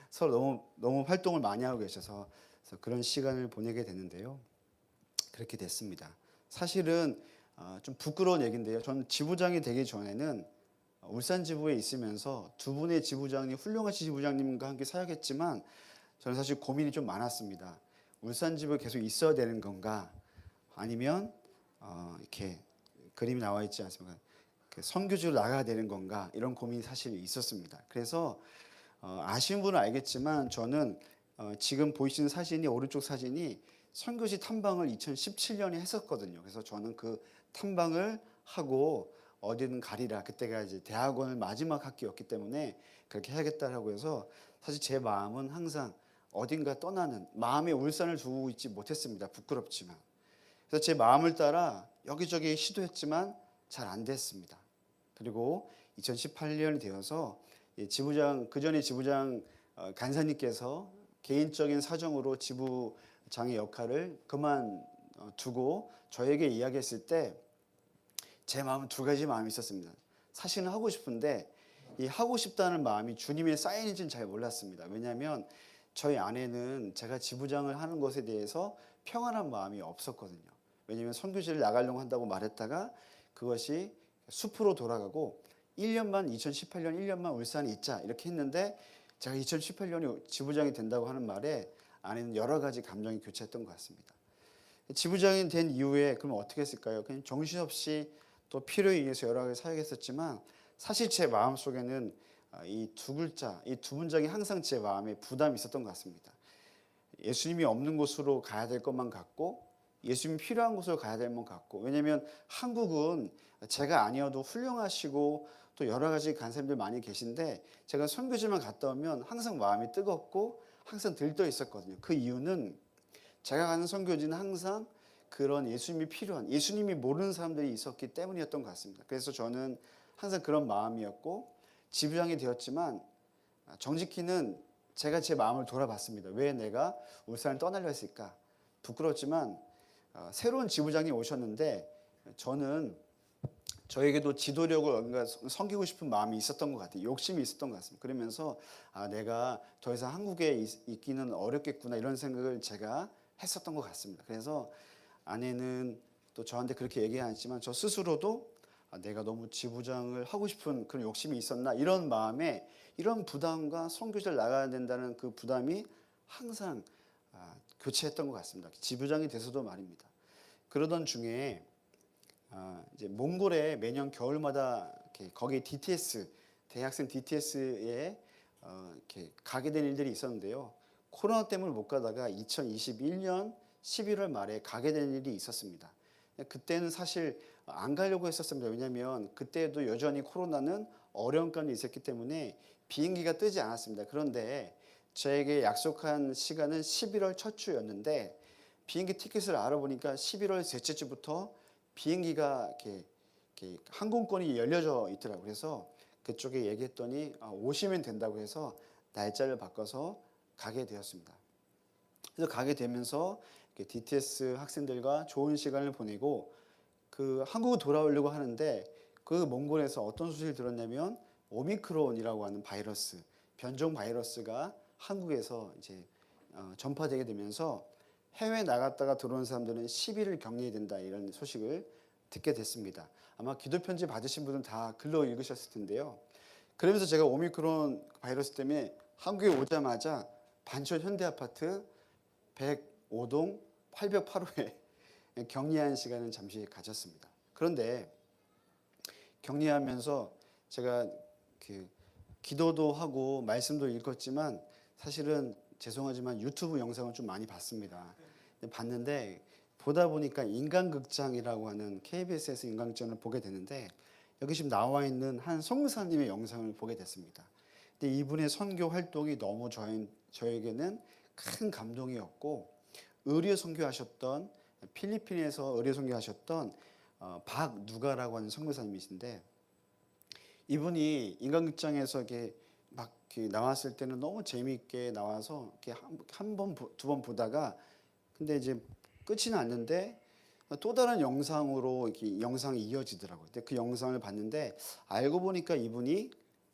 Speaker 3: 서로 너무 활동을 많이 하고 계셔서 그래서 그런 시간을 보내게 됐는데요. 그렇게 됐습니다. 사실은 좀 부끄러운 얘기인데요. 저는 지부장이 되기 전에는 울산 지부에 있으면서 두 분의 지부장님, 훌륭하신 지부장님과 함께 사역했지만 저는 사실 고민이 좀 많았습니다. 울산 지부에 계속 있어야 되는 건가? 아니면 이렇게 그림이 나와 있지 않습니까? 선교지로 나가야 되는 건가? 이런 고민이 사실 있었습니다. 그래서 아시는 분은 알겠지만 저는 지금 보이시는 사진이 오른쪽 사진이 선교지 탐방을 2017년에 했었거든요. 그래서 저는 그 탐방을 하고 어디든 가리라. 그때가 이제 대학원을 마지막 학기였기 때문에 그렇게 해야겠다라고 해서 사실 제 마음은 항상 어딘가 떠나는 마음에 울산을 두고 있지 못했습니다. 부끄럽지만. 그래서 제 마음을 따라 여기저기 시도했지만 잘 안 됐습니다. 그리고 2018년이 되어서 지부장 그 전에 지부장 간사님께서 개인적인 사정으로 지부장의 역할을 그만두고 저에게 이야기했을 때 제 마음은 두 가지 마음이 있었습니다. 사실은 하고 싶은데 이 하고 싶다는 마음이 주님의 사인인지는 잘 몰랐습니다. 왜냐하면 저희 아내는 제가 지부장을 하는 것에 대해서 평안한 마음이 없었거든요. 왜냐하면 선교지를 나가려고 한다고 말했다가 그것이 숲으로 돌아가고 2018년 1년만 울산에 있자 이렇게 했는데 제가 2018년이 지부장이 된다고 하는 말에 안에는 여러 가지 감정이 교차했던 것 같습니다. 지부장이 된 이후에 그럼 어떻게 했을까요? 그냥 정신없이 또 필요에 의해서 여러 가지 사역했었지만 사실 제 마음속에는 이 두 글자, 이 두 문장이 항상 제 마음에 부담이 있었던 것 같습니다. 예수님이 없는 곳으로 가야 될 것만 같고 예수님이 필요한 곳으로 가야 될 것 같고 왜냐하면 한국은 제가 아니어도 훌륭하시고 또 여러 가지 간사님들 많이 계신데 제가 선교지만 갔다 오면 항상 마음이 뜨겁고 항상 들떠 있었거든요. 그 이유는 제가 가는 선교지는 항상 그런 예수님이 필요한 예수님이 모르는 사람들이 있었기 때문이었던 것 같습니다. 그래서 저는 항상 그런 마음이었고 지부장이 되었지만 정직히는 제가 제 마음을 돌아봤습니다. 왜 내가 울산을 떠나려 했을까? 부끄럽지만 새로운 지부장이 오셨는데 저는 저에게도 지도력을 뭔가 섬기고 싶은 마음이 있었던 것 같아요. 욕심이 있었던 것 같습니다. 그러면서 내가 더 이상 한국에 있기는 어렵겠구나 이런 생각을 제가 했었던 것 같습니다. 그래서 아내는 또 저한테 그렇게 얘기는 않지만 저 스스로도 내가 너무 지부장을 하고 싶은 그런 욕심이 있었나 이런 마음에 이런 부담과 선교지를 나가야 된다는 그 부담이 항상 교체했던 것 같습니다. 지부장이 돼서도 말입니다. 그러던 중에 이제 몽골에 매년 겨울마다 거기 DTS 대학생 DTS에 이렇게 가게 된 일들이 있었는데요. 코로나 때문에 못 가다가 2021년 11월 말에 가게 된 일이 있었습니다. 그때는 사실 안 가려고 했었습니다. 왜냐하면 그때도 여전히 코로나는 어려운 감이 있었기 때문에 비행기가 뜨지 않았습니다. 그런데 저에게 약속한 시간은 11월 첫 주였는데 비행기 티켓을 알아보니까 11월 셋째 주부터 비행기가 이렇게 항공권이 열려져 있더라고요. 그래서 그쪽에 얘기했더니 오시면 된다고 해서 날짜를 바꿔서 가게 되었습니다. 그래서 가게 되면서 DTS 학생들과 좋은 시간을 보내고 그 한국으로 돌아오려고 하는데 그 몽골에서 어떤 소식을 들었냐면 오미크론이라고 하는 바이러스, 변종 바이러스가 한국에서 이제 전파되게 되면서 해외 나갔다가 들어온 사람들은 10일을 격리해야 된다 이런 소식을 듣게 됐습니다. 아마 기도 편지 받으신 분은 다 글로 읽으셨을 텐데요. 그러면서 제가 오미크론 바이러스 때문에 한국에 오자마자 반천 현대아파트 105동 808호에 격리한 시간을 잠시 가졌습니다. 그런데 격리하면서 제가 기도도 하고 말씀도 읽었지만 사실은 죄송하지만 유튜브 영상을 좀 많이 봤습니다. 봤는데 보다 보니까 인간극장이라고 하는 KBS에서 인간극장을 보게 되는데 여기 지금 나와 있는 한 선교사님의 영상을 보게 됐습니다. 근데 이분의 선교 활동이 너무 저에게는 큰 감동이었고 의료 선교하셨던 필리핀에서 의료 선교하셨던 박누가라고 하는 선교사님이신데 이분이 인간극장에서 이렇게 막 나왔을 때는 너무 재미있게 나와서 이렇게 한 번, 두 번 보다가 근데 이제 끝이 났는데 또 다른 영상으로 이렇게 영상이 이어지더라고요. 근데 그 영상을 봤는데 알고 보니까 이분이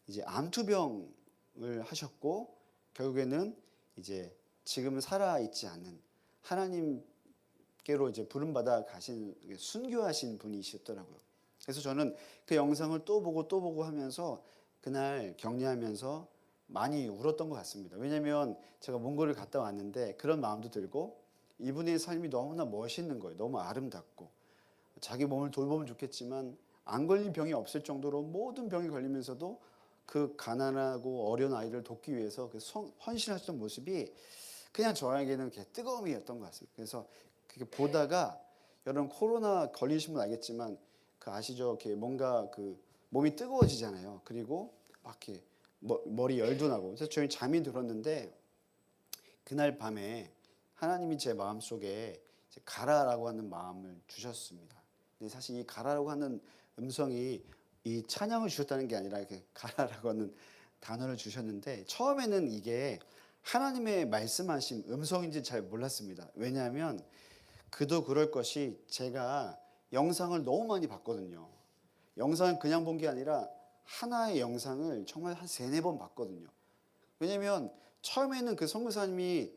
Speaker 3: 이제 암투병을 하셨고 결국에는 이제 지금은 살아 있지 않는 하나님께로 이제 부름받아 가신 순교하신 분이셨더라고요. 그래서 저는 그 영상을 또 보고 하면서 그날 격리하면서 많이 울었던 것 같습니다. 왜냐하면 제가 몽골을 갔다 왔는데 그런 마음도 들고 이분의 삶이 너무나 멋있는 거예요. 너무 아름답고 자기 몸을 돌보면 좋겠지만 안 걸린 병이 없을 정도로 모든 병이 걸리면서도 그 가난하고 어려운 아이를 돕기 위해서 그 헌신하셨던 모습이 그냥 저에게는 이렇게 뜨거움이었던 것 같습니다. 그래서 그게 보다가 여러분 코로나 걸리신 분 알겠지만 그 아시죠? 이렇게 뭔가 그 몸이 뜨거워지잖아요. 그리고 막 이렇게 머리 열도 나고. 그래서 저희 잠이 들었는데 그날 밤에 하나님이 제 마음속에 가라라고 하는 마음을 주셨습니다. 근데 사실 이 가라라고 하는 음성이 이 찬양을 주셨다는 게 아니라 이렇게 가라라고 하는 단어를 주셨는데 처음에는 이게 하나님의 말씀하신 음성인지 잘 몰랐습니다. 왜냐하면 그도 그럴 것이 제가 영상을 너무 많이 봤거든요. 영상을 그냥 본 게 아니라 하나의 영상을 정말 한 3-4번 봤거든요. 왜냐하면 처음에는 그 선교사님이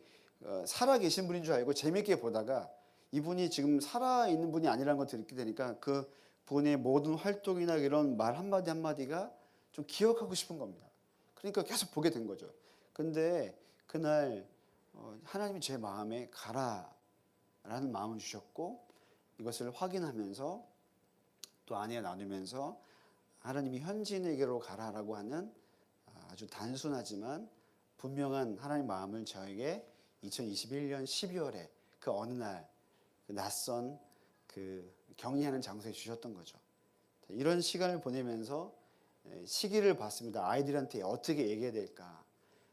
Speaker 3: 살아 계신 분인 줄 알고 재밌게 보다가 이분이 지금 살아 있는 분이 아니라는 걸 듣게 되니까 그 분의 모든 활동이나 이런 말 한마디 한마디가 좀 기억하고 싶은 겁니다. 그러니까 계속 보게 된 거죠. 근데 그날 하나님이 제 마음에 가라라는 마음을 주셨고 이것을 확인하면서 또 아내와 나누면서 하나님이 현지인에게로 가라라고 하는 아주 단순하지만 분명한 하나님 마음을 저에게 2021년 12월에 그 어느 날 그 낯선 그 격리하는 장소에 주셨던 거죠. 이런 시간을 보내면서 시기를 봤습니다. 아이들한테 어떻게 얘기해야 될까.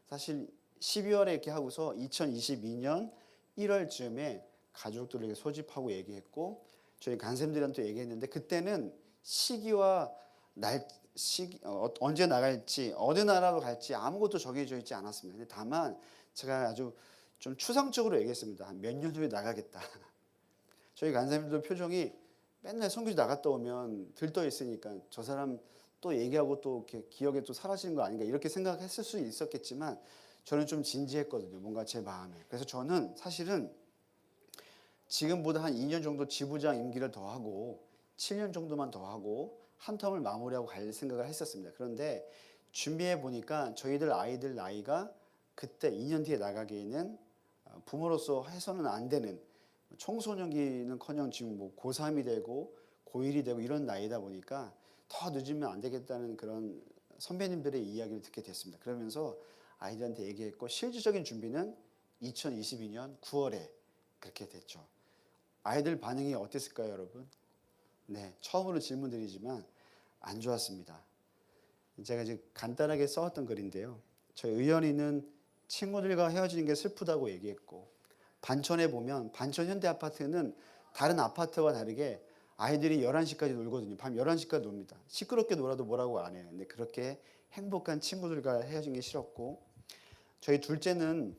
Speaker 3: 사실 12월에 이렇게 하고서 2022년 1월쯤에 가족들에게 소집하고 얘기했고 저희 간샘들한테 얘기했는데 그때는 시기와 언제 나갈지 어느 나라로 갈지 아무것도 정해져 있지 않았습니다. 근데 다만 제가 아주 좀 추상적으로 얘기했습니다. 한 몇 년 후에 나가겠다. 저희 간사님들 표정이 맨날 선교지 나갔다 오면 들떠 있으니까 저 사람 또 얘기하고 또 이렇게 기억에 또 사라지는 거 아닌가 이렇게 생각했을 수 있었겠지만 저는 좀 진지했거든요. 뭔가 제 마음에. 그래서 저는 사실은 지금보다 한 2년 정도 지부장 임기를 더 하고 7년 정도만 더 하고 한 텀을 마무리하고 갈 생각을 했었습니다. 그런데 준비해 보니까 저희들 아이들 나이가 그때 2년 뒤에 나가기에는 부모로서 해서는 안 되는 청소년기는커녕 지금 뭐 고3이 되고 고1이 되고 이런 나이다 보니까 더 늦으면 안 되겠다는 그런 선배님들의 이야기를 듣게 됐습니다. 그러면서 아이들한테 얘기했고 실질적인 준비는 2022년 9월에 그렇게 됐죠. 아이들 반응이 어땠을까요, 여러분? 네, 처음으로 질문드리지만 안 좋았습니다. 제가 이제 간단하게 써왔던 글인데요. 저희 의연이는 친구들과 헤어지는 게 슬프다고 얘기했고 반천에 보면 반천 현대아파트는 다른 아파트와 다르게 아이들이 11시까지 놀거든요. 밤 11시까지 놉니다. 시끄럽게 놀아도 뭐라고 안 해요. 근데 그렇게 행복한 친구들과 헤어진 게 싫었고 저희 둘째는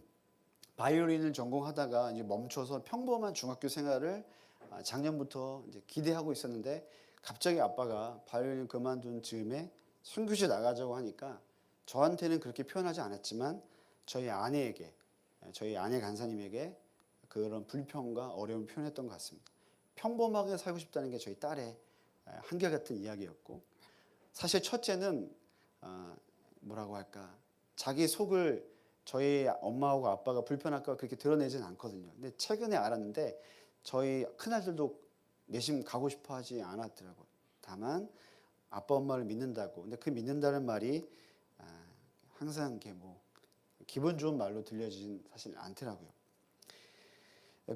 Speaker 3: 바이올린을 전공하다가 이제 멈춰서 평범한 중학교 생활을 작년부터 이제 기대하고 있었는데 갑자기 아빠가 바이올린 그만둔 즈음에 선교지 나가자고 하니까 저한테는 그렇게 표현하지 않았지만 저희 아내에게 저희 아내 간사님에게 그런 불평과 어려움을 표현했던 것 같습니다. 평범하게 살고 싶다는 게 저희 딸의 한결같은 이야기였고 사실 첫째는 뭐라고 할까 자기 속을 저희 엄마하고 아빠가 불편할까 그렇게 드러내지는 않거든요. 근데 최근에 알았는데 저희 큰아들도 내심 가고 싶어 하지 않았더라고요. 다만 아빠 엄마를 믿는다고. 근데 그 믿는다는 말이 항상 이렇게 뭐 기분 좋은 말로 들려지진 사실 않더라고요.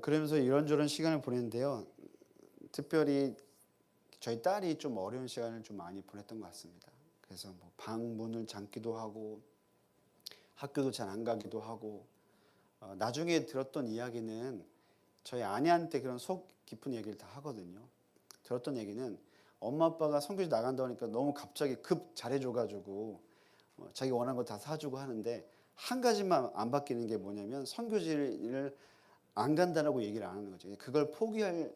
Speaker 3: 그러면서 이런저런 시간을 보냈는데요. 특별히 저희 딸이 좀 어려운 시간을 좀 많이 보냈던 것 같습니다. 그래서 뭐 방문을 잠기도 하고 학교도 잘 안 가기도 하고 나중에 들었던 이야기는 저희 아내한테 그런 속 깊은 얘기를 다 하거든요. 들었던 얘기는 엄마 아빠가 선교지 나간다고 하니까 너무 갑자기 급 잘해줘가지고 자기 원하는 거 다 사주고 하는데 한 가지만 안 바뀌는 게 뭐냐면 선교지를 안 간다라고 얘기를 안 하는 거죠. 그걸 포기할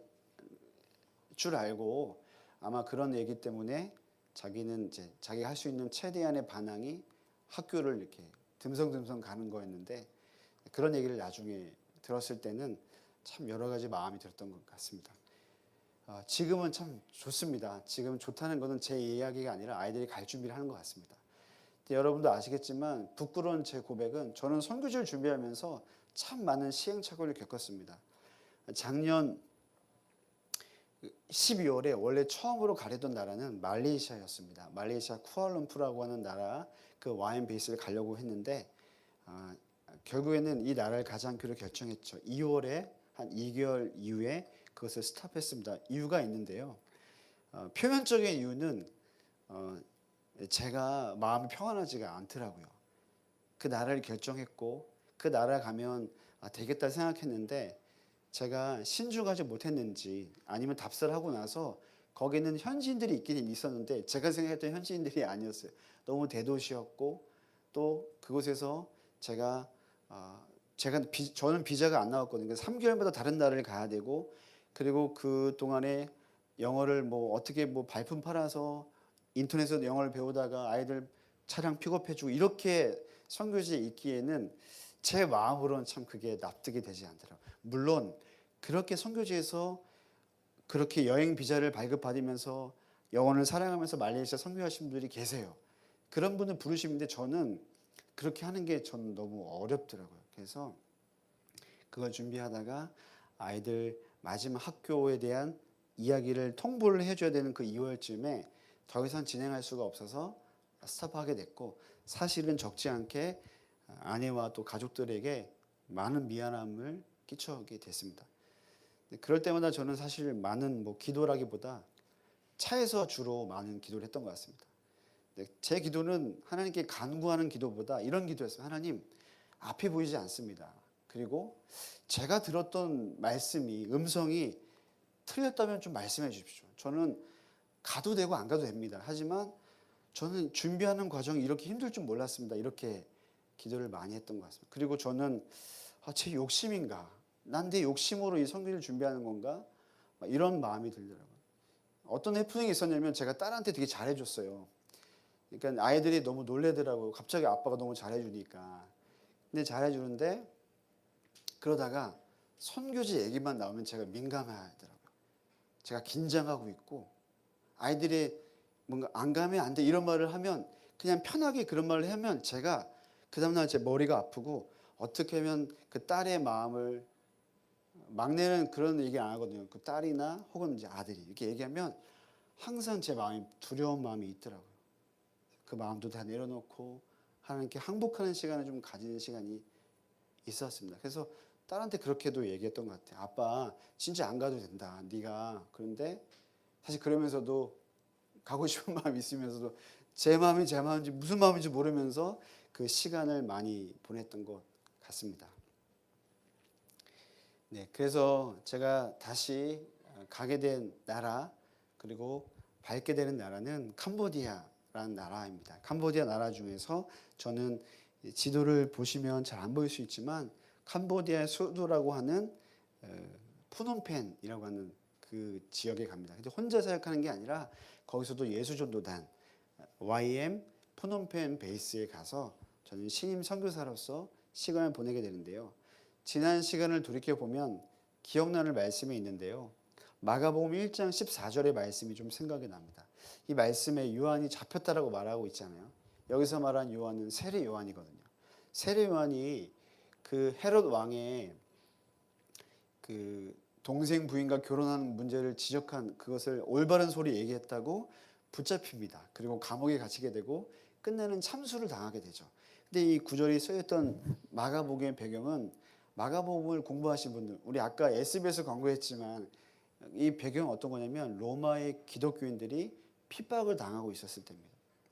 Speaker 3: 줄 알고 아마 그런 얘기 때문에 자기는 이제 자기가 할 수 있는 최대한의 반항이 학교를 이렇게 듬성듬성 가는 거였는데 그런 얘기를 나중에 들었을 때는 참 여러 가지 마음이 들었던 것 같습니다. 지금은 참 좋습니다. 지금 좋다는 것은 제 이야기가 아니라 아이들이 갈 준비를 하는 것 같습니다. 여러분도 아시겠지만 부끄러운 제 고백은 저는 선교지를 준비하면서 참 많은 시행착오를 겪었습니다. 작년 12월에 원래 처음으로 가려던 나라는 말레이시아였습니다. 말레이시아 쿠알룸푸르라고 하는 나라 그 와인 베이스를 가려고 했는데 결국에는 이 나라를 가지 않기로 결정했죠. 2월에 한 2개월 이후에 그것을 스탑했습니다. 이유가 있는데요. 표면적인 이유는 제가 마음이 평안하지가 않더라고요. 그 나라를 결정했고 그 나라 가면 되겠다 생각했는데 제가 신중하지 못했는지 아니면 답사를 하고 나서 거기는 현지인들이 있긴 있었는데 제가 생각했던 현지인들이 아니었어요. 너무 대도시였고 또 그곳에서 저는 비자가 안 나왔거든요. 3개월마다 다른 나라를 가야 되고 그리고 그 동안에 영어를 뭐 어떻게 뭐 발품 팔아서 인터넷에서 영어를 배우다가 아이들 차량 픽업해주고 이렇게 선교지에 있기에는 제 마음으로는 참 그게 납득이 되지 않더라고요. 물론 그렇게 선교지에서 그렇게 여행 비자를 발급받으면서 영혼을 사랑하면서 말레이시아 선교하신 분들이 계세요. 그런 분은 부르심인데 저는 그렇게 하는 게 저는 너무 어렵더라고요. 그래서 그걸 준비하다가 아이들 마지막 학교에 대한 이야기를 통보를 해줘야 되는 그 2월쯤에 더 이상 진행할 수가 없어서 스탑하게 됐고, 사실은 적지 않게 아내와 또 가족들에게 많은 미안함을 끼쳐게 됐습니다. 그럴 때마다 저는 사실 많은 기도라기보다 차에서 주로 많은 기도를 했던 것 같습니다. 제 기도는 하나님께 간구하는 기도보다 이런 기도였어요. 하나님, 앞이 보이지 않습니다. 그리고 제가 들었던 말씀이, 음성이 틀렸다면 좀 말씀해 주십시오. 저는 가도 되고 안 가도 됩니다. 하지만 저는 준비하는 과정이 이렇게 힘들 줄 몰랐습니다. 이렇게 기도를 많이 했던 것 같습니다. 그리고 저는 제 욕심인가? 난 내 욕심으로 이 선교를 준비하는 건가? 이런 마음이 들더라고요. 어떤 해프닝이 있었냐면 제가 딸한테 되게 잘해줬어요. 그러니까 아이들이 너무 놀래더라고요. 갑자기 아빠가 너무 잘해주니까. 근데 잘해주는데 그러다가 선교지 얘기만 나오면 제가 민감해하더라고요. 제가 긴장하고 있고 아이들이 뭔가 안 가면 안 돼 이런 말을 하면 그냥 편하게 그런 말을 하면 제가 그 다음날 제 머리가 아프고 어떻게 하면 그 딸의 마음을, 막내는 그런 얘기 안 하거든요. 그 딸이나 혹은 이제 아들이 이렇게 얘기하면 항상 제 마음이 두려운 마음이 있더라고요. 그 마음도 다 내려놓고 하나님께 항복하는 시간을 좀 가지는 시간이 있었습니다. 그래서 딸한테 그렇게도 얘기했던 것 같아요. 아빠 진짜 안 가도 된다. 네가. 그런데 사실 그러면서도 가고 싶은 마음이 있으면서도 제 마음이 제 마음인지 무슨 마음인지 모르면서 그 시간을 많이 보냈던 것 같습니다. 네, 그래서 제가 다시 가게 된 나라, 그리고 밟게 되는 나라는 캄보디아라는 나라입니다. 캄보디아 나라 중에서 저는 지도를 보시면 잘 안 보일 수 있지만 캄보디아의 수도라고 하는 푸놈펜이라고 하는 그 지역에 갑니다. 근데 혼자 사역하는 게 아니라 거기서도 예수전도단 YM 푸놈펜 베이스에 가서 저는 신임 선교사로서 시간을 보내게 되는데요. 지난 시간을 돌이켜 보면 기억나는 말씀이 있는데요. 마가복음 1장 14절의 말씀이 좀 생각이 납니다. 이 말씀에 요한이 잡혔다라고 말하고 있잖아요. 여기서 말한 요한은 세례 요한이거든요. 세례 요한이 그 헤롯 왕의 그 동생 부인과 결혼하는 문제를 지적한 그것을 올바른 소리 얘기했다고 붙잡힙니다. 그리고 감옥에 갇히게 되고 끝내는 참수를 당하게 되죠. 근데 이 구절이 쓰였던 마가복음의 배경은, 마가복음을 공부하신 분들, 우리 아까 SBS 광고했지만 이 배경은 어떤 거냐면 로마의 기독교인들이 핍박을 당하고 있었을 때입니다.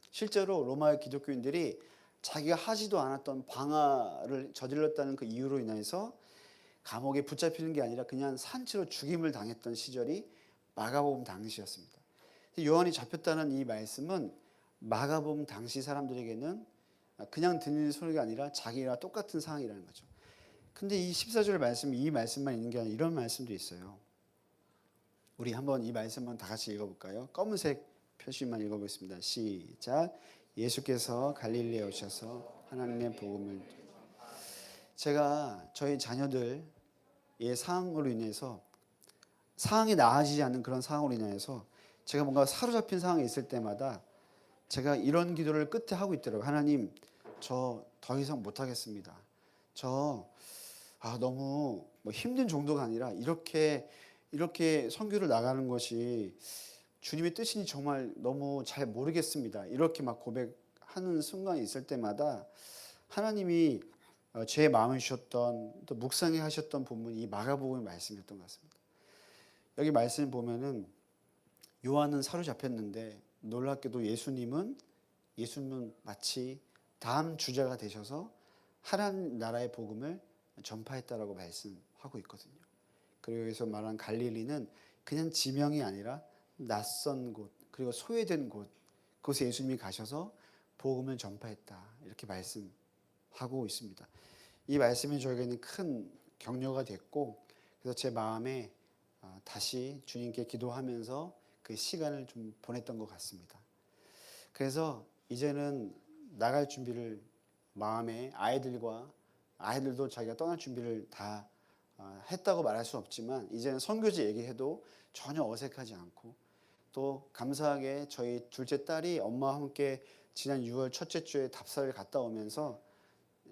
Speaker 3: 실제로 로마의 기독교인들이 자기가 하지도 않았던 방화를 저질렀다는 그 이유로 인해서 감옥에 붙잡히는 게 아니라 그냥 산채로 죽임을 당했던 시절이 마가복음 당시였습니다. 요한이 잡혔다는 이 말씀은 마가복음 당시 사람들에게는 그냥 듣는 소리가 아니라 자기와 똑같은 상황이라는 거죠. 근데 이 14절 말씀, 이 말씀만 있는 게 아니라 이런 말씀도 있어요. 우리 한번 이 말씀만 다 같이 읽어볼까요? 검은색 표시만 읽어보겠습니다. 시작. 예수께서 갈릴리에 오셔서 하나님의 복음을, 제가 저희 자녀들의 상황으로 인해서, 상황이 나아지지 않는 그런 상황으로 인해서 제가 뭔가 사로잡힌 상황이 있을 때마다 제가 이런 기도를 끝에 하고 있더라고요. 하나님, 저 더 이상 못하겠습니다. 저 너무 힘든 정도가 아니라 이렇게 선교를 나가는 것이 주님의 뜻인지 정말 너무 잘 모르겠습니다. 이렇게 막 고백하는 순간이 있을 때마다 하나님이 제 마음을 주셨던, 또 묵상해 하셨던 본문이 이 마가복음의 말씀이었던 것 같습니다. 여기 말씀 보면은 요한은 사로잡혔는데 놀랍게도 예수님은 마치 다음 주자가 되셔서 하나님 나라의 복음을 전파했다라고 말씀하고 있거든요. 그리고 여기서 말한 갈릴리는 그냥 지명이 아니라 낯선 곳, 그리고 소외된 곳, 그곳에 예수님이 가셔서 복음을 전파했다, 이렇게 말씀하고 있습니다. 이 말씀이 저에게는 큰 격려가 됐고, 그래서 제 마음에 다시 주님께 기도하면서 그 시간을 좀 보냈던 것 같습니다. 그래서 이제는 나갈 준비를 마음에 아이들과 아이들도 자기가 떠날 준비를 다 했다고 말할 수 없지만 이제는 선교지 얘기해도 전혀 어색하지 않고, 또 감사하게 저희 둘째 딸이 엄마와 함께 지난 6월 첫째 주에 답사를 갔다 오면서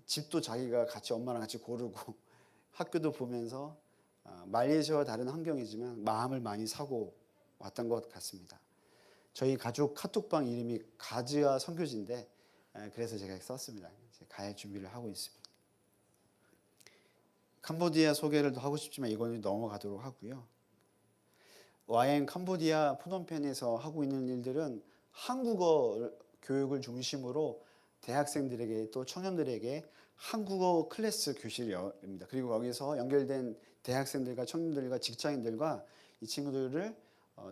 Speaker 3: 집도 자기가 같이 엄마랑 같이 고르고 학교도 보면서 말레이시아와 다른 환경이지만 마음을 많이 사고 왔던 것 같습니다. 저희 가족 카톡방 이름이 가즈아 선교지인데 그래서 제가 썼습니다. 이제 갈 준비를 하고 있습니다. 캄보디아 소개를 하고 싶지만 이거는 넘어가도록 하고요. 와인 캄보디아 프놈펜에서 하고 있는 일들은 한국어 교육을 중심으로 대학생들에게 또 청년들에게 한국어 클래스 교실을 열립니다. 그리고 거기서 연결된 대학생들과 청년들과 직장인들과 이 친구들을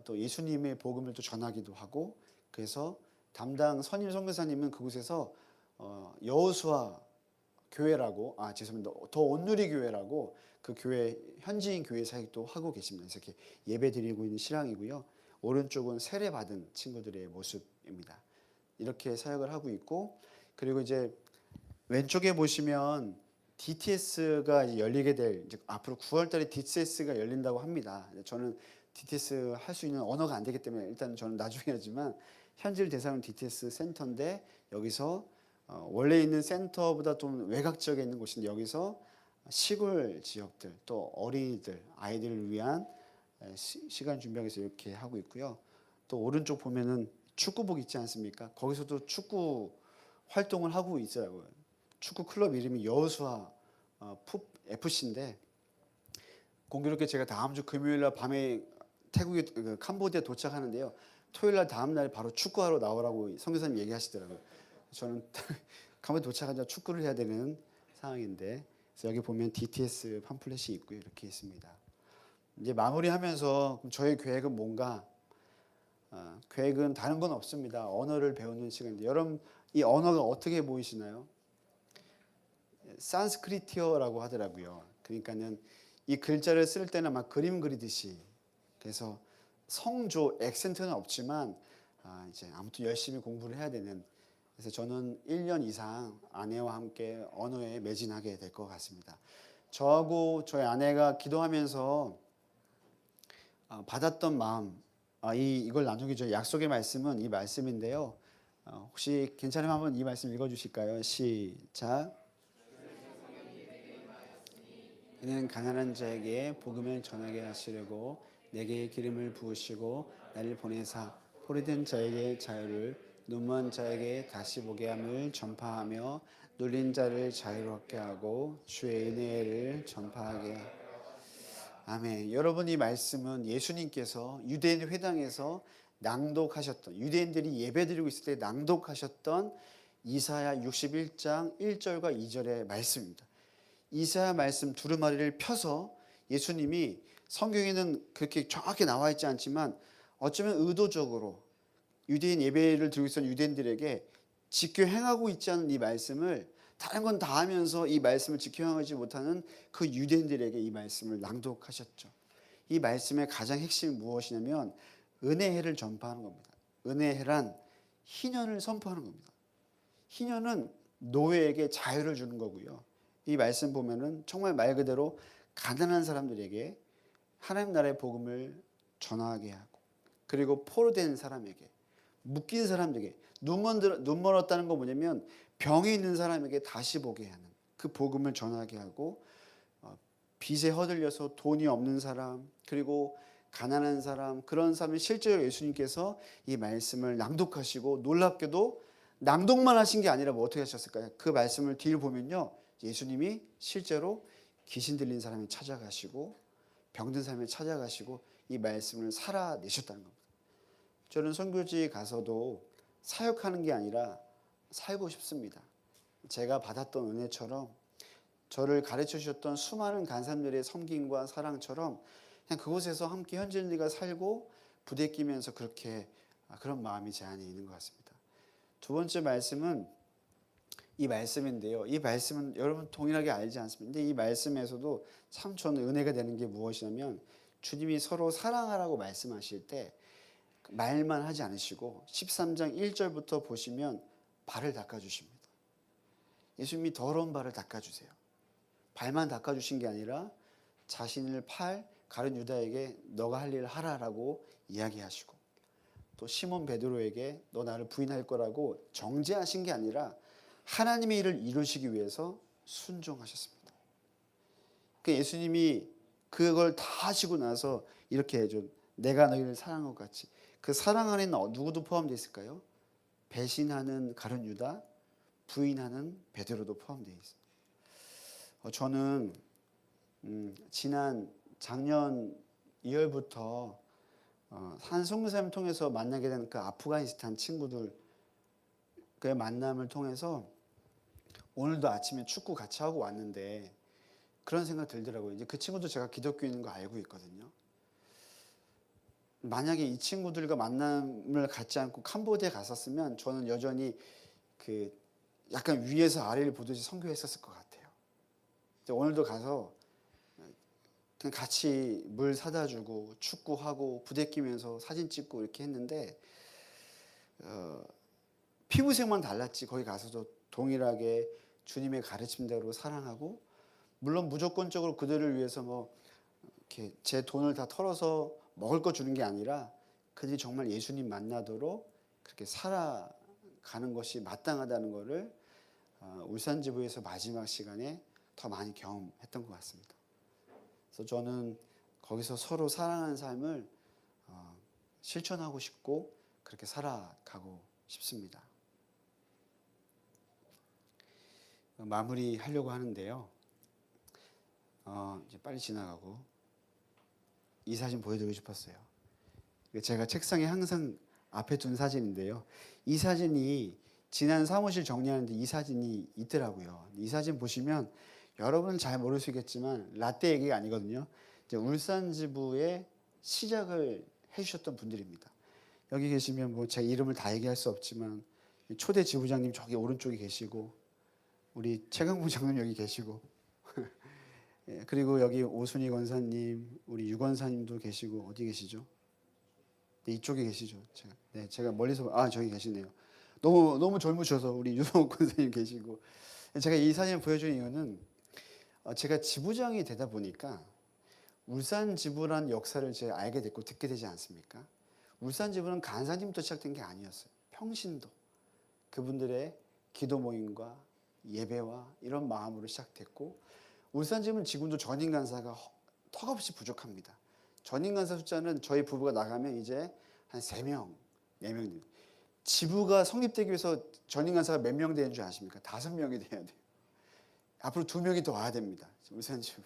Speaker 3: 또 예수님의 복음을 또 전하기도 하고, 그래서 담당 선임 선교사님은 그곳에서 여호수아 교회라고 죄송합니다. 더 온누리 교회라고 그 교회 현지인 교회 사역도 하고 계십니다. 그래서 이렇게 예배드리고 있는 신앙이고요. 오른쪽은 세례 받은 친구들의 모습입니다. 이렇게 사역을 하고 있고, 그리고 이제 왼쪽에 보시면 DTS가 이제 열리게 될, 이제 앞으로 9월달에 DTS가 열린다고 합니다. 저는 DTS 할 수 있는 언어가 안 되기 때문에 일단 저는 나중에 하지만 현지를 대상으로 DTS 센터인데, 여기서 원래 있는 센터보다 좀 외곽 지역에 있는 곳인데 여기서 시골 지역들 또 어린이들 아이들을 위한 시간 준비하기 위해서 이렇게 하고 있고요. 또 오른쪽 보면은 축구복 있지 않습니까? 거기서도 축구 활동을 하고 있어요. 축구 클럽 이름이 여호수아 FC인데 공교롭게 제가 다음 주 금요일 날 밤에 태국에 캄보디아 도착하는데요. 토요일 날 다음 날 바로 축구하러 나오라고 선교사님 얘기하시더라고요. 저는 캄보디아 도착하자 축구를 해야 되는 상황인데, 그래서 여기 보면 DTS 팜플렛이 있고요. 이렇게 있습니다. 이제 마무리하면서 저희 계획은 뭔가? 계획은 다른 건 없습니다. 언어를 배우는 시간인데, 여러분 이 언어가 어떻게 보이시나요? 산스크리티어라고 하더라고요. 그러니까는 이 글자를 쓸 때는 막 그림 그리듯이, 그래서 성조 액센트는 없지만 이제 아무튼 열심히 공부를 해야 되는, 그래서 저는 1년 이상 아내와 함께 언어에 매진하게 될 것 같습니다. 저하고 저희 아내가 기도하면서 받았던 마음, 이걸 나누기 전에 약속의 말씀은 이 말씀인데요. 혹시 괜찮으면 한번 이 말씀 읽어주실까요? 시작. 이는 가난한 자에게 복음을 전하게 하시려고 내게 기름을 부으시고 나를 보내사 포로된 자에게 자유를, 눈먼 자에게 다시 보게 함을 전파하며 눌린 자를 자유롭게 하고 주의 은혜를 전파하게. 아멘. 여러분 이 말씀은 예수님께서 유대인 회당에서 낭독하셨던, 유대인들이 예배드리고 있을 때 낭독하셨던 이사야 61장 1절과 2절의 말씀입니다. 이사야 말씀 두루마리를 펴서 예수님이, 성경에는 그렇게 정확히 나와 있지 않지만 어쩌면 의도적으로 유대인 예배를 드리고 있었던 유대인들에게 지켜 행하고 있지 않은 이 말씀을, 다른 건 다 하면서 이 말씀을 지켜 행하지 못하는 그 유대인들에게 이 말씀을 낭독하셨죠. 이 말씀의 가장 핵심이 무엇이냐면 은혜해를 전파하는 겁니다. 은혜해란 희년을 선포하는 겁니다. 희년은 노예에게 자유를 주는 거고요. 이 말씀 보면은 정말 말 그대로 가난한 사람들에게 하나님 나라의 복음을 전하게 하고, 그리고 포로된 사람에게, 묶인 사람들에게, 눈 멀었다는 건 뭐냐면 병이 있는 사람에게 다시 보게 하는 그 복음을 전하게 하고, 빚에 허들려서 돈이 없는 사람, 그리고 가난한 사람, 그런 사람이 실제로 예수님께서 이 말씀을 낭독하시고, 놀랍게도 낭독만 하신 게 아니라 뭐 어떻게 하셨을까요? 그 말씀을 뒤를 보면요, 예수님이 실제로 귀신 들린 사람이 찾아가시고 병든 사람이 찾아가시고 이 말씀을 살아내셨다는 겁니다. 저는 선교지에 가서도 사역하는 게 아니라 살고 싶습니다. 제가 받았던 은혜처럼, 저를 가르쳐 주셨던 수많은 간사님들의 섬김과 사랑처럼 그냥 그곳에서 함께 현지인들과 살고 부대끼면서 그렇게 그런 마음이 제 안에 있는 것 같습니다. 두 번째 말씀은 이 말씀인데요. 이 말씀은 여러분 동일하게 알지 않습니까? 근데 이 말씀에서도 참 저는 은혜가 되는 게 무엇이냐면, 주님이 서로 사랑하라고 말씀하실 때 말만 하지 않으시고 13장 1절부터 보시면 발을 닦아주십니다. 예수님이 더러운 발을 닦아주세요. 발만 닦아주신 게 아니라 자신을 팔 가룟 유다에게 너가 할 일을 하라라고 이야기하시고, 또 시몬 베드로에게 너 나를 부인할 거라고 정죄하신 게 아니라 하나님의 일을 이루시기 위해서 순종하셨습니다. 그 예수님이 그걸 다 하시고 나서 이렇게 해줘. 내가 너희를 사랑한 것 같이. 그 사랑 안에는 누구도 포함되어 있을까요? 배신하는 가룟 유다, 부인하는 베드로도 포함되어 있습니다. 저는 지난 작년 2월부터 한 선교사님 통해서 만나게 된 그 아프가니스탄 친구들 그 만남을 통해서 오늘도 아침에 축구 같이 하고 왔는데 그런 생각 들더라고요. 이제 그 친구도 제가 기독교인인 거 알고 있거든요. 만약에 이 친구들과 만남을 갖지 않고 캄보디아에 갔었으면 저는 여전히 그 약간 위에서 아래를 보듯이 선교했었을 것 같아요. 오늘도 가서 그냥 같이 물 사다 주고 축구하고 부대끼면서 사진 찍고 이렇게 했는데 피부색만 달랐지 거기 가서도 동일하게 주님의 가르침대로 사랑하고, 물론 무조건적으로 그들을 위해서 뭐 이렇게 제 돈을 다 털어서 먹을 거 주는 게 아니라 그들이 정말 예수님 만나도록 그렇게 살아가는 것이 마땅하다는 것을 울산지부에서 마지막 시간에 더 많이 경험했던 것 같습니다. 그래서 저는 거기서 서로 사랑하는 삶을 실천하고 싶고 그렇게 살아가고 싶습니다. 마무리하려고 하는데요. 이제 빨리 지나가고 이 사진 보여드리고 싶었어요. 제가 책상에 항상 앞에 둔 사진인데요. 이 사진이 지난 사무실 정리하는데 이 사진이 있더라고요. 이 사진 보시면 여러분은 잘 모르시겠지만 라떼 얘기가 아니거든요. 이제 울산지부의 시작을 해주셨던 분들입니다. 여기 계시면 뭐 제 이름을 다 얘기할 수 없지만 초대 지부장님 저기 오른쪽에 계시고, 우리 최강부 장님 여기 계시고, 그리고 여기 오순희 권사님, 우리 유 권사님도 계시고, 어디 계시죠? 네, 이쪽에 계시죠. 제가 멀리서 저기 계시네요. 너무 젊으셔서 우리 유성욱 권사님 계시고. 제가 이 사진을 보여준 이유는 제가 지부장이 되다 보니까 울산 지부란 역사를 제가 알게 됐고 듣게 되지 않습니까? 울산 지부는 간사님부터 시작된 게 아니었어요. 평신도 그분들의 기도 모임과 예배와 이런 마음으로 시작됐고, 울산 지부는 지금도 전임 간사가 턱없이 부족합니다. 전임 간사 숫자는 저희 부부가 나가면 이제 한 3명, 4명 됩니다. 지부가 성립되기 위해서 전임 간사가 몇 명 되는 줄 아십니까? 5명이 돼야 돼요. 앞으로 2명이 더 와야 됩니다. 울산 지부.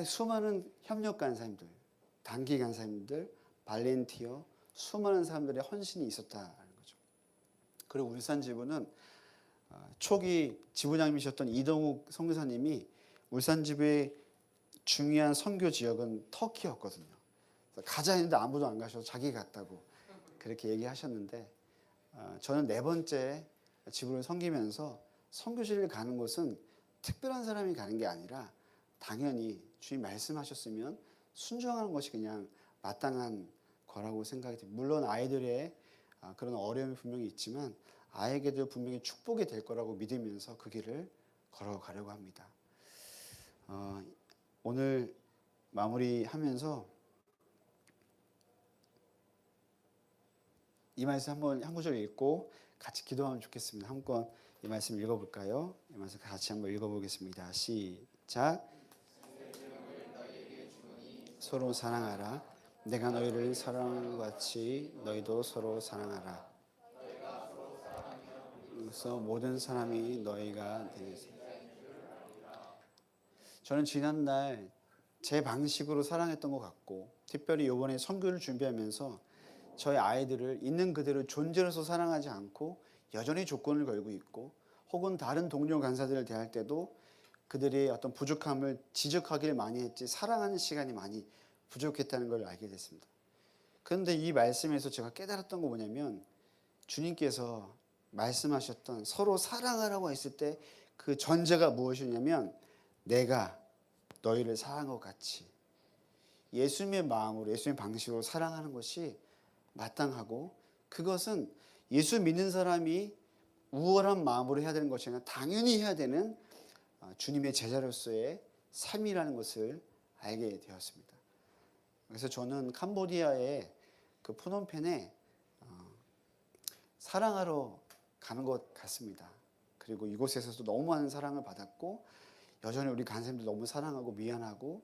Speaker 3: 수많은 협력 간사님들, 단기 간사님들, 발렌티어, 수많은 사람들의 헌신이 있었다는 거죠. 그리고 울산 지부는 초기 지부장님이셨던 이동욱 선교사님이 울산 지부의 중요한 선교 지역은 터키였거든요. 가자 했는데 아무도 안 가셔서 자기 갔다고 그렇게 얘기하셨는데, 저는 4번째 지부를 섬기면서 선교지를 가는 곳은 특별한 사람이 가는 게 아니라 당연히 주님 말씀하셨으면 순종하는 것이 그냥 마땅한 거라고 생각이 듭니다. 물론 아이들의 그런 어려움이 분명히 있지만 아이에게도 분명히 축복이 될 거라고 믿으면서 그 길을 걸어가려고 합니다. 오늘 마무리하면서 이 말씀 한번 한 구절 읽고 같이 기도하면 좋겠습니다. 한번 이 말씀 읽어볼까요? 이 말씀 같이 한번 읽어보겠습니다. 시작. 서로 사랑하라. 내가 너희를 사랑한 것 같이 너희도 서로 사랑하라. 그래서 모든 사람이 너희가 되겠습니다. 저는 지난날 제 방식으로 사랑했던 것 같고, 특별히 이번에 선교를 준비하면서 저희 아이들을 있는 그대로 존재로서 사랑하지 않고 여전히 조건을 걸고 있고, 혹은 다른 동료 간사들을 대할 때도 그들의 어떤 부족함을 지적하기를 많이 했지 사랑하는 시간이 많이 부족했다는 걸 알게 됐습니다. 그런데 이 말씀에서 제가 깨달았던 거 뭐냐면, 주님께서 말씀하셨던 서로 사랑하라고 했을 때 그 전제가 무엇이냐면 내가 너희를 사랑한 것 같이 예수님의 마음으로 예수님의 방식으로 사랑하는 것이 마땅하고, 그것은 예수 믿는 사람이 우월한 마음으로 해야 되는 것이 아니라 당연히 해야 되는 주님의 제자로서의 삶이라는 것을 알게 되었습니다. 그래서 저는 캄보디아의 그 푸놈펜에 사랑하러 가는 것 같습니다. 그리고 이곳에서도 너무 많은 사랑을 받았고 여전히 우리 간사님들 너무 사랑하고 미안하고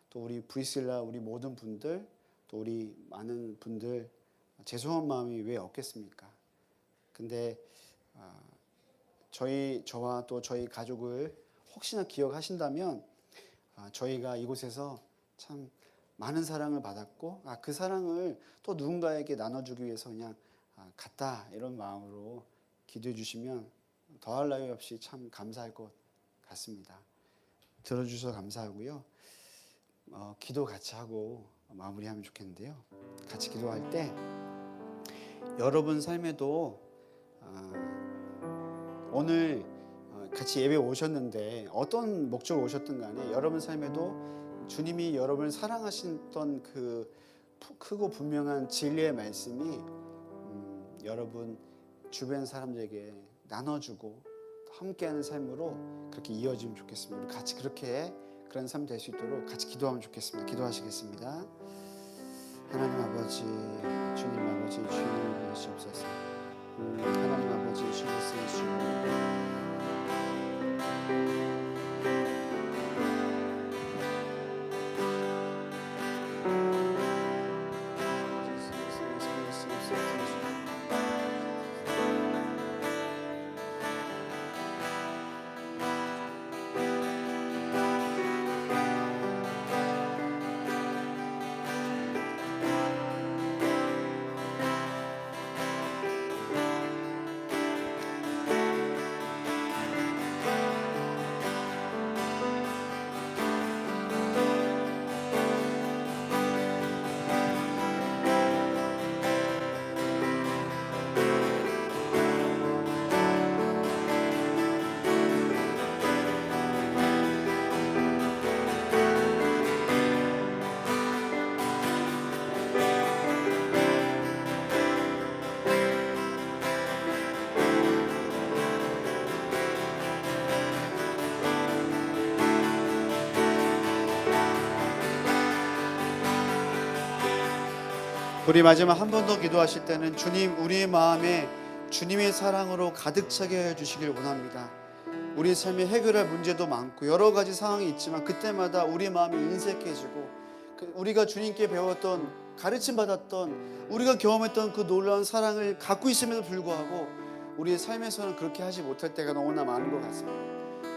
Speaker 3: 또 우리 브리실라 우리 모든 분들 또 우리 많은 분들 죄송한 마음이 왜 없겠습니까? 근데 저와 또 저희 가족을 혹시나 기억하신다면 저희가 이곳에서 참 많은 사랑을 받았고 그 사랑을 또 누군가에게 나눠주기 위해서 그냥 갔다 이런 마음으로 기도해 주시면 더할 나위 없이 참 감사할 것 같습니다. 들어주셔서 감사하고요. 기도 같이 하고 마무리하면 좋겠는데요. 같이 기도할 때 여러분 삶에도 오늘 같이 예배 오셨는데 어떤 목적으로 오셨든 간에 여러분 삶에도 주님이 여러분을 사랑하셨던 그 크고 분명한 진리의 말씀이 여러분 주변 사람들에게 나눠주고 함께하는 삶으로 그렇게 이어지면 좋겠습니다. 우리 같이 그런 삶 될 수 있도록 같이 기도하면 좋겠습니다. 기도하시겠습니다. 하나님 아버지, 주님 아버지, 주님을 주옵소서. 하나님 아버지, 주님을 주옵소서. 우리 마지막 한 번 더 기도하실 때는 주님 우리의 마음에 주님의 사랑으로 가득 차게 해주시길 원합니다. 우리 삶에 해결할 문제도 많고 여러 가지 상황이 있지만 그때마다 우리 마음이 인색해지고 우리가 주님께 배웠던 가르침 받았던 우리가 경험했던 그 놀라운 사랑을 갖고 있음에도 불구하고 우리의 삶에서는 그렇게 하지 못할 때가 너무나 많은 것 같습니다.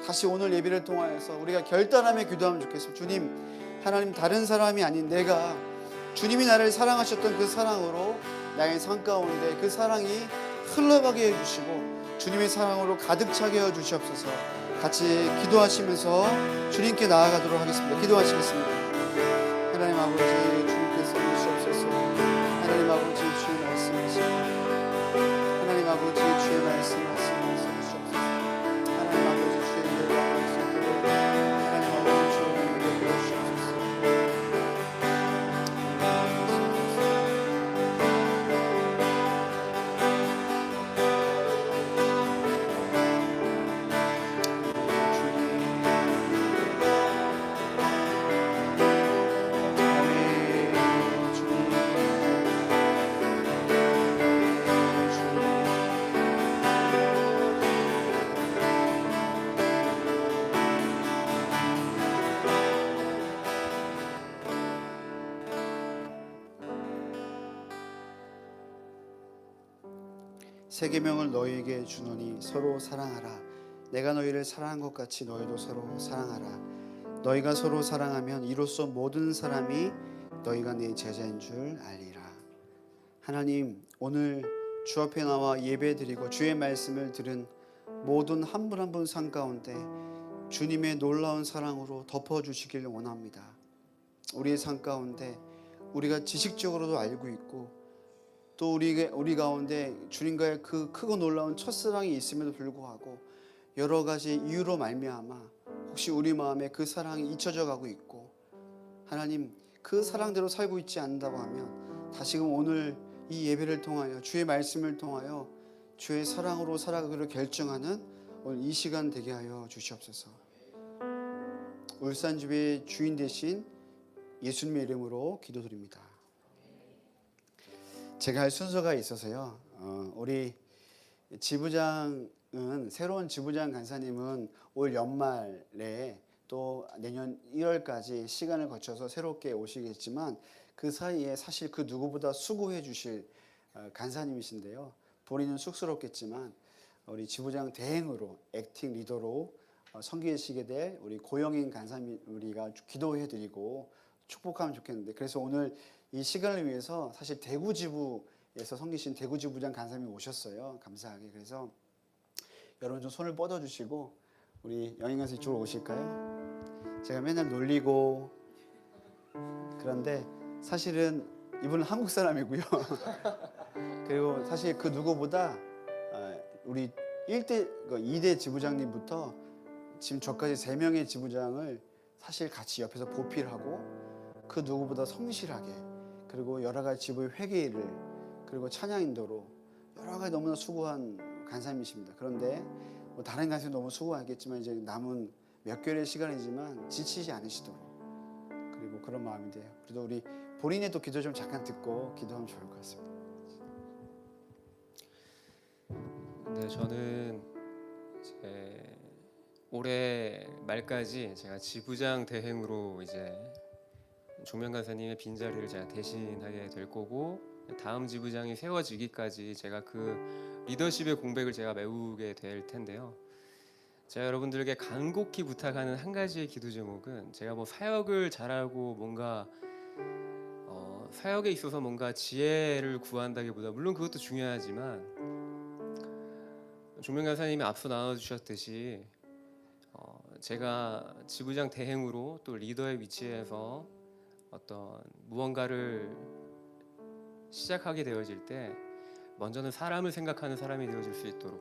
Speaker 3: 다시 오늘 예배를 통하여서 우리가 결단하며 기도하면 좋겠습니다. 주님, 하나님 다른 사람이 아닌 내가 주님이 나를 사랑하셨던 그 사랑으로 나의 삶 가운데 그 사랑이 흘러가게 해주시고 주님의 사랑으로 가득 차게 해주시옵소서. 같이 기도하시면서 주님께 나아가도록 하겠습니다. 기도하시겠습니다. 하나님 아버지, 주님께서 주시옵소서. 하나님 아버지, 주의 말씀하시옵소서. 하나님 아버지, 주의 말씀하시옵소서. 하나님 아버지, 주의 은혜를 받으시옵소서. 하나님 아버지, 주의 은혜를 부어주시옵소서. 새 계명을 너희에게 주노니 서로 사랑하라. 내가 너희를 사랑한 것 같이 너희도 서로 사랑하라. 너희가 서로 사랑하면 이로써 모든 사람이 너희가 내 제자인 줄 알리라. 하나님, 오늘 주 앞에 나와 예배드리고 주의 말씀을 들은 모든 한 분 한 분 삶 가운데 주님의 놀라운 사랑으로 덮어주시길 원합니다. 우리의 삶 가운데 우리가 지식적으로도 알고 있고 또 우리 가운데 주님과의 그 크고 놀라운 첫사랑이 있음에도 불구하고 여러 가지 이유로 말미암아 혹시 우리 마음에 그 사랑이 잊혀져 가고 있고 하나님 그 사랑대로 살고 있지 않는다고 하면 다시금 오늘 이 예배를 통하여 주의 말씀을 통하여 주의 사랑으로 살아가기로 결정하는 오늘 이 시간 되게 하여 주시옵소서. 울산집의 주인 되신 예수님의 이름으로 기도드립니다. 제가 할 순서가 있어서요. 우리 지부장은 새로운 지부장 간사님은 올 연말에 또 내년 1월까지 시간을 거쳐서 새롭게 오시겠지만 그 사이에 사실 그 누구보다 수고해 주실 간사님이신데요. 본인은 쑥스럽겠지만 우리 지부장 대행으로 액팅 리더로 섬기시게 될 우리 고영인 간사님 우리가 기도해 드리고 축복하면 좋겠는데, 그래서 오늘 이 시간을 위해서 사실 대구 지부에서 섬기신 대구 지부장 간사님이 오셨어요. 감사하게. 그래서 여러분 좀 손을 뻗어 주시고 우리 영인 간사 이쪽으로 오실까요? 제가 맨날 놀리고 그런데 사실은 이분은 한국 사람이고요. 그리고 사실 그 누구보다 우리 2대 지부장님부터 지금 저까지 3명의 지부장을 사실 같이 옆에서 보필하고 그 누구보다 성실하게, 그리고 여러 가지 지부의 회계일을, 그리고 찬양 인도로 여러 가지 너무나 수고한 간사님이십니다. 그런데 뭐 다른 간사님 너무 수고하겠지만 이제 남은 몇 개월의 시간이지만 지치지 않으시도록, 그리고 그런 마음인데요. 그래도 우리 본인의 또 기도 좀 잠깐 듣고 기도하면 좋을 것 같습니다.
Speaker 2: 네, 저는 이제 올해 말까지 제가 지부장 대행으로 이제 조명 간사님의 빈자리를 제가 대신하게 될 거고, 다음 지부장이 세워지기까지 제가 그 리더십의 공백을 제가 메우게 될 텐데요. 제가 여러분들에게 간곡히 부탁하는 한 가지의 기도 제목은, 제가 뭐 사역을 잘하고 뭔가 사역에 있어서 뭔가 지혜를 구한다기보다, 물론 그것도 중요하지만 조명 간사님이 앞서 나눠주셨듯이 제가 지부장 대행으로 또 리더의 위치에서 어떤 무언가를 시작하게 되어질 때 먼저는 사람을 생각하는 사람이 되어질 수 있도록,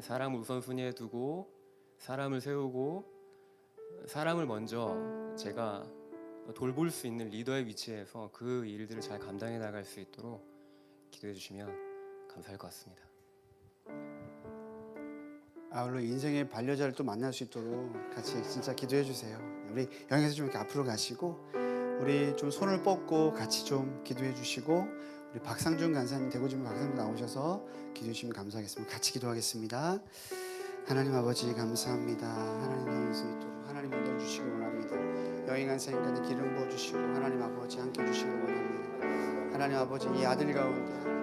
Speaker 2: 사람을 우선순위에 두고 사람을 세우고 사람을 먼저 제가 돌볼 수 있는 리더의 위치에서 그 일들을 잘 감당해 나갈 수 있도록 기도해 주시면 감사할 것 같습니다.
Speaker 3: 아울러 인생의 반려자를 또 만날 수 있도록 같이 진짜 기도해 주세요. 우리 영에서 좀 이렇게 앞으로 가시고 우리 좀 손을 뻗고 같이 좀 기도해 주시고, 우리 박상준 간사님, 대구지부 박상준 나오셔서 기도해 주시면 감사하겠습니다. 같이 기도하겠습니다. 하나님 아버지 감사합니다. 하나님 예수 있도록 하나님 인도해 주시기 원합니다. 여인 간사님께 기름 부어 주시고 하나님 아버지 함께 해 주시기 원합니다. 하나님 아버지 이 아들 가운데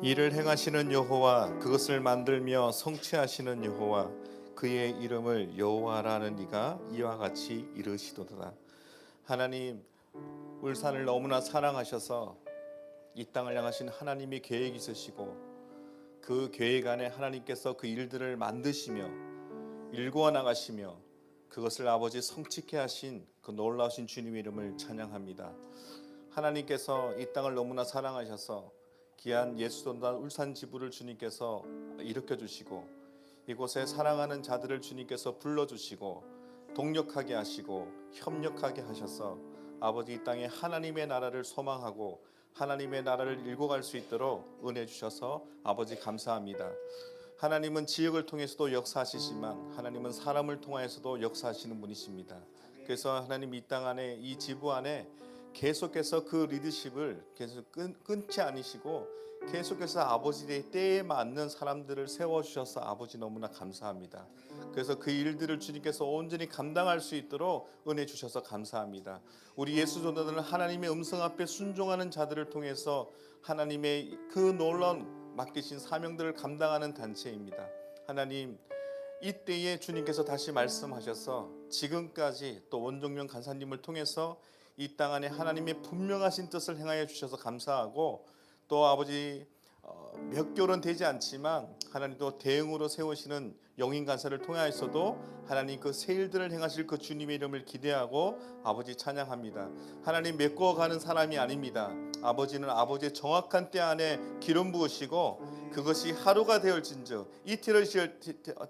Speaker 4: 이를 행하시는 여호와, 그것을 만들며 성취하시는 여호와, 그의 이름을 여호와라는 이가 이와 같이 이르시도다. 하나님, 울산을 너무나 사랑하셔서 이 땅을 향하신 하나님의 계획이 있으시고, 그 계획 안에 하나님께서 그 일들을 만드시며 일구어 나가시며 그것을 아버지 성취케 하신 그 놀라우신 주님의 이름을 찬양합니다. 하나님께서 이 땅을 너무나 사랑하셔서 귀한 예수돈단 울산 지부를 주님께서 일으켜 주시고, 이곳에 사랑하는 자들을 주님께서 불러주시고 동력하게 하시고 협력하게 하셔서 아버지 이 땅에 하나님의 나라를 소망하고 하나님의 나라를 일궈갈 수 있도록 은혜 주셔서 아버지 감사합니다. 하나님은 지역을 통해서도 역사하시지만 하나님은 사람을 통하여서도 역사하시는 분이십니다. 그래서 하나님 이 땅 안에, 이 지부 안에 계속해서 그 리더십을 계속 끊지 않으시고 계속해서 아버지의 때에 맞는 사람들을 세워주셔서 아버지 너무나 감사합니다. 그래서 그 일들을 주님께서 온전히 감당할 수 있도록 은혜 주셔서 감사합니다. 우리 예수 전도자는 하나님의 음성 앞에 순종하는 자들을 통해서 하나님의 그 놀라운 맡기신 사명들을 감당하는 단체입니다. 하나님, 이때에 주님께서 다시 말씀하셔서 지금까지 또 원종명 간사님을 통해서 이 땅 안에 하나님의 분명하신 뜻을 행하여 주셔서 감사하고, 또 아버지 몇 개월은 되지 않지만 하나님 또 대응으로 세우시는 영인 간사를 통하여서도 하나님 그 새 일들을 행하실 그 주님의 이름을 기대하고 아버지 찬양합니다. 하나님 메꿔가는 사람이 아닙니다. 아버지는 아버지의 정확한 때 안에 기름 부으시고 그것이 하루가 되었을진즉 이틀이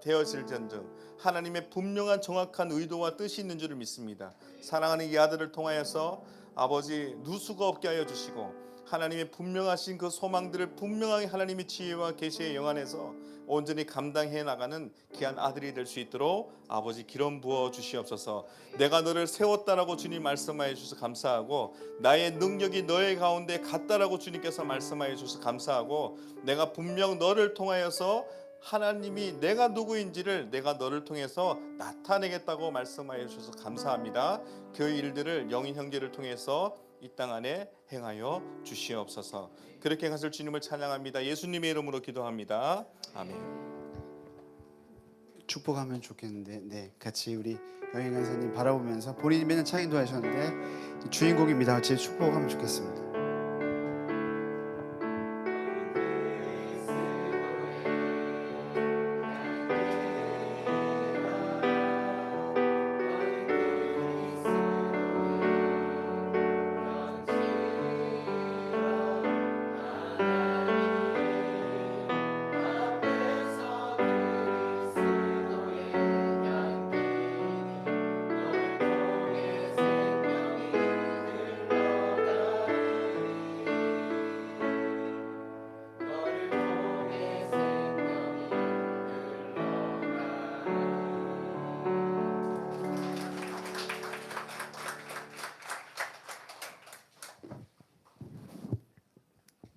Speaker 4: 되었을진즉 하나님의 분명한 정확한 의도와 뜻이 있는 줄을 믿습니다. 사랑하는 이 아들을 통하여서 아버지 누수가 없게 하여 주시고 하나님의 분명하신 그 소망들을 분명하게 하나님의 지혜와 계시의 영 안에서 온전히 감당해 나가는 귀한 아들이 될 수 있도록 아버지 기름 부어 주시옵소서. 내가 너를 세웠다라고 주님 말씀하여 주셔서 감사하고 나의 능력이 너의 가운데 갔다라고 주님께서 말씀하여 주셔서 감사하고 내가 분명 너를 통하여서 하나님이 내가 누구인지를 내가 너를 통해서 나타내겠다고 말씀하여 주셔서 감사합니다. 그 일들을 영인 형제를 통해서 이 땅 안에 행하여 주시옵소서. 그렇게 하실 주님을 찬양합니다. 예수님의 이름으로 기도합니다. 아멘.
Speaker 3: 축복하면 좋겠는데, 네, 같이 우리 여행 간사님 바라보면서 본인이 맨날 찬양도 하셨는데 주인공입니다. 같이 축복하면 좋겠습니다.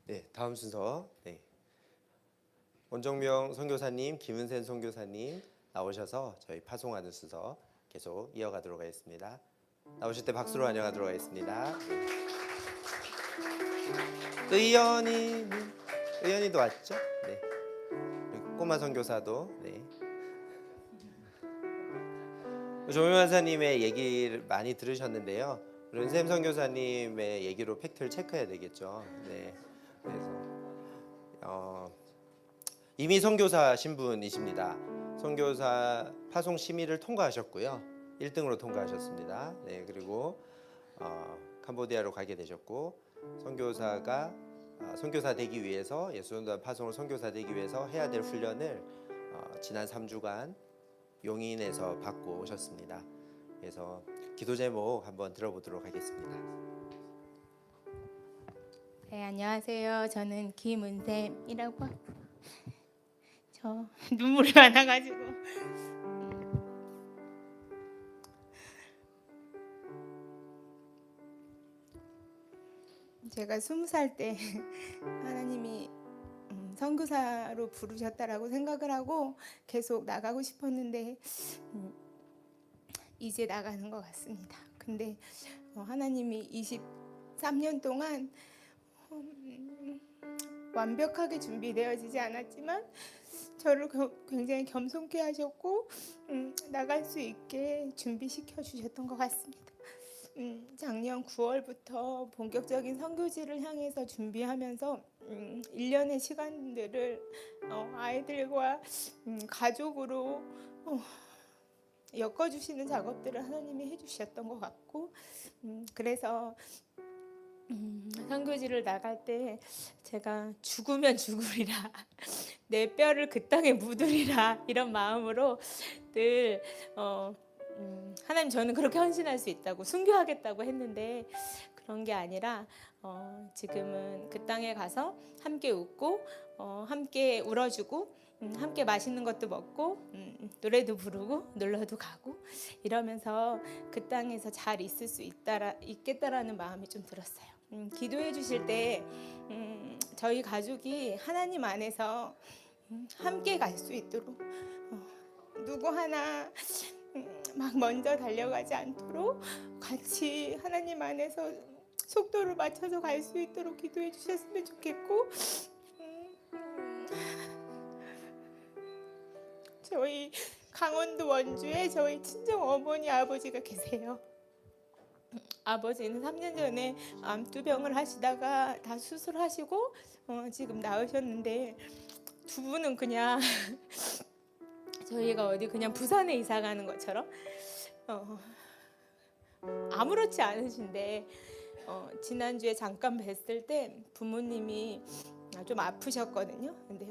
Speaker 1: 네, 다음 순서. 네. 원정명 선교사님, 김은센 선교사님 나오셔서 저희 파송하는 순서 계속 이어가도록 하겠습니다. 나오실 때 박수로 환영하도록 하겠습니다. 의연이도 왔죠? 네. 그리고 꼬마 선교사도. 네. 조명환사님의 얘기를 많이 들으셨는데요. 은샘 선교사님의 얘기로 팩트를 체크해야 되겠죠. 네. 그래서 이미 선교사 신분이십니다. 선교사 파송 심의를 통과하셨고요. 1등으로 통과하셨습니다. 네, 그리고 캄보디아로 가게 되셨고 선교사 되기 위해서 예수전도단 파송을 선교사 되기 위해서 해야 될 훈련을 지난 3주간 용인에서 받고 오셨습니다. 그래서 기도 제목 한번 들어보도록 하겠습니다.
Speaker 5: 네, 안녕하세요. 저는 김은샘이라고 저 눈물이 많아가지고 제가 20살 때 하나님이 선교사로 부르셨다라고 생각을 하고 계속 나가고 싶었는데 이제 나가는 것 같습니다. 근데 하나님이 23년 동안 완벽하게 준비되어지지 않았지만 저를 굉장히 겸손케 하셨고 나갈 수 있게 준비시켜 주셨던 것 같습니다. 작년 9월부터 본격적인 선교지를 향해서 준비하면서 1년의 시간들을 아이들과 가족으로 엮어주시는 작업들을 하나님이 해주셨던 것 같고 그래서 선교지를 나갈 때 제가 죽으면 죽으리라 내 뼈를 그 땅에 묻으리라 이런 마음으로 늘 하나님 저는 그렇게 헌신할 수 있다고 순교하겠다고 했는데 그런 게 아니라 지금은 그 땅에 가서 함께 웃고 함께 울어주고 함께 맛있는 것도 먹고 노래도 부르고 놀러도 가고 이러면서 그 땅에서 잘 있을 수 있겠다라는 마음이 좀 들었어요. 기도해 주실 때 저희 가족이 하나님 안에서 함께 갈 수 있도록 누구 하나 막 먼저 달려가지 않도록 같이 하나님 안에서 속도를 맞춰서 갈 수 있도록 기도해 주셨으면 좋겠고 저희 강원도 원주에 저희 친정 어머니 아버지가 계세요. 아버지는 3년 전에 암투병을 하시다가 다 수술하시고 지금 나으셨는데 두 분은 그냥 저희가 어디 그냥 부산에 이사 가는 것처럼 아무렇지 않으신데 지난주에 잠깐 뵀을 때 부모님이 좀 아프셨거든요. 근데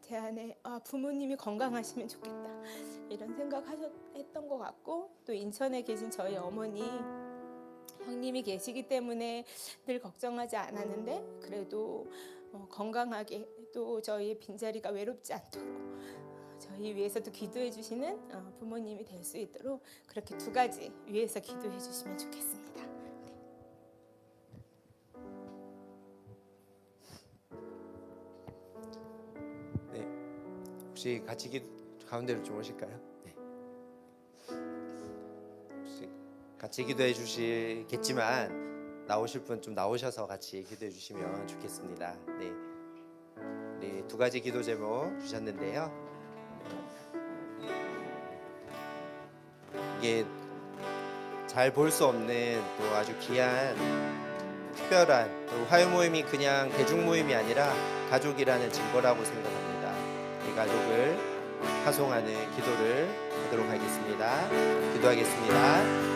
Speaker 5: 제 안에 부모님이 건강하시면 좋겠다 이런 생각했던 것 같고, 또 인천에 계신 저희 어머니 형님이 계시기 때문에 늘 걱정하지 않았는데 그래도 건강하게 또 저희의 빈자리가 외롭지 않도록 저희 위해서도 기도해 주시는 부모님이 될 수 있도록 그렇게 두 가지 위해서 기도해 주시면 좋겠습니다.
Speaker 1: 네, 혹시 같이 가운데로 좀 오실까요? 네. 혹시 같이 기도해 주시겠지만 나오실 분 좀 나오셔서 같이 기도해 주시면 좋겠습니다. 네, 네, 두 가지 기도 제목 주셨는데요. 이게 잘 볼 수 없는 또 아주 귀한 특별한 또 화요 모임이 그냥 대중 모임이 아니라 가족이라는 증거라고 생각합니다. 이 가족을 파송하는 기도를 하도록 하겠습니다. 기도하겠습니다.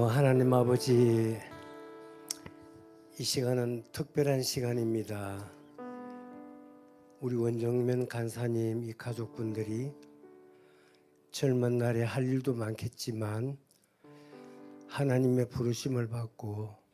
Speaker 6: 하나님 아버지, 이 시간은 특별한 시간입니다. 우리 원정면 간사님 이 가족분들이 젊은 날에 할 일도 많겠지만 하나님의 부르심을 받고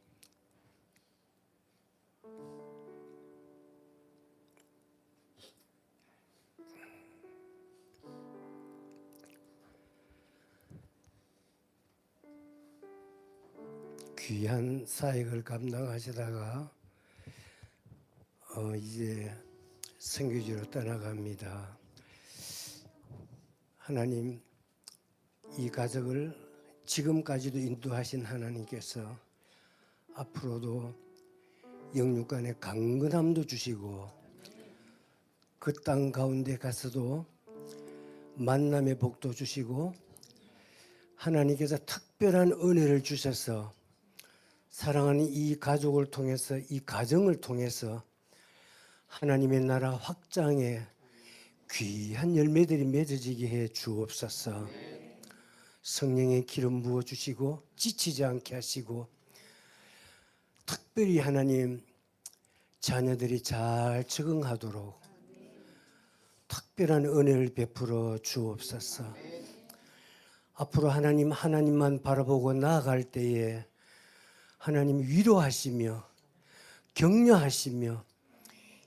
Speaker 6: 귀한 사역을 감당하시다가 이제 선교지로 떠나갑니다. 하나님, 이 가족을 지금까지도 인도하신 하나님께서 앞으로도 영육간의 강건함도 주시고 그 땅 가운데 가서도 만남의 복도 주시고 하나님께서 특별한 은혜를 주셔서 사랑하는 이 가족을 통해서, 이 가정을 통해서 하나님의 나라 확장에 귀한 열매들이 맺어지게 해 주옵소서. 성령의 기름 부어 주시고 지치지 않게 하시고, 특별히 하나님 자녀들이 잘 적응하도록 특별한 은혜를 베풀어 주옵소서. 앞으로 하나님만 바라보고 나아갈 때에 하나님 위로하시며 격려하시며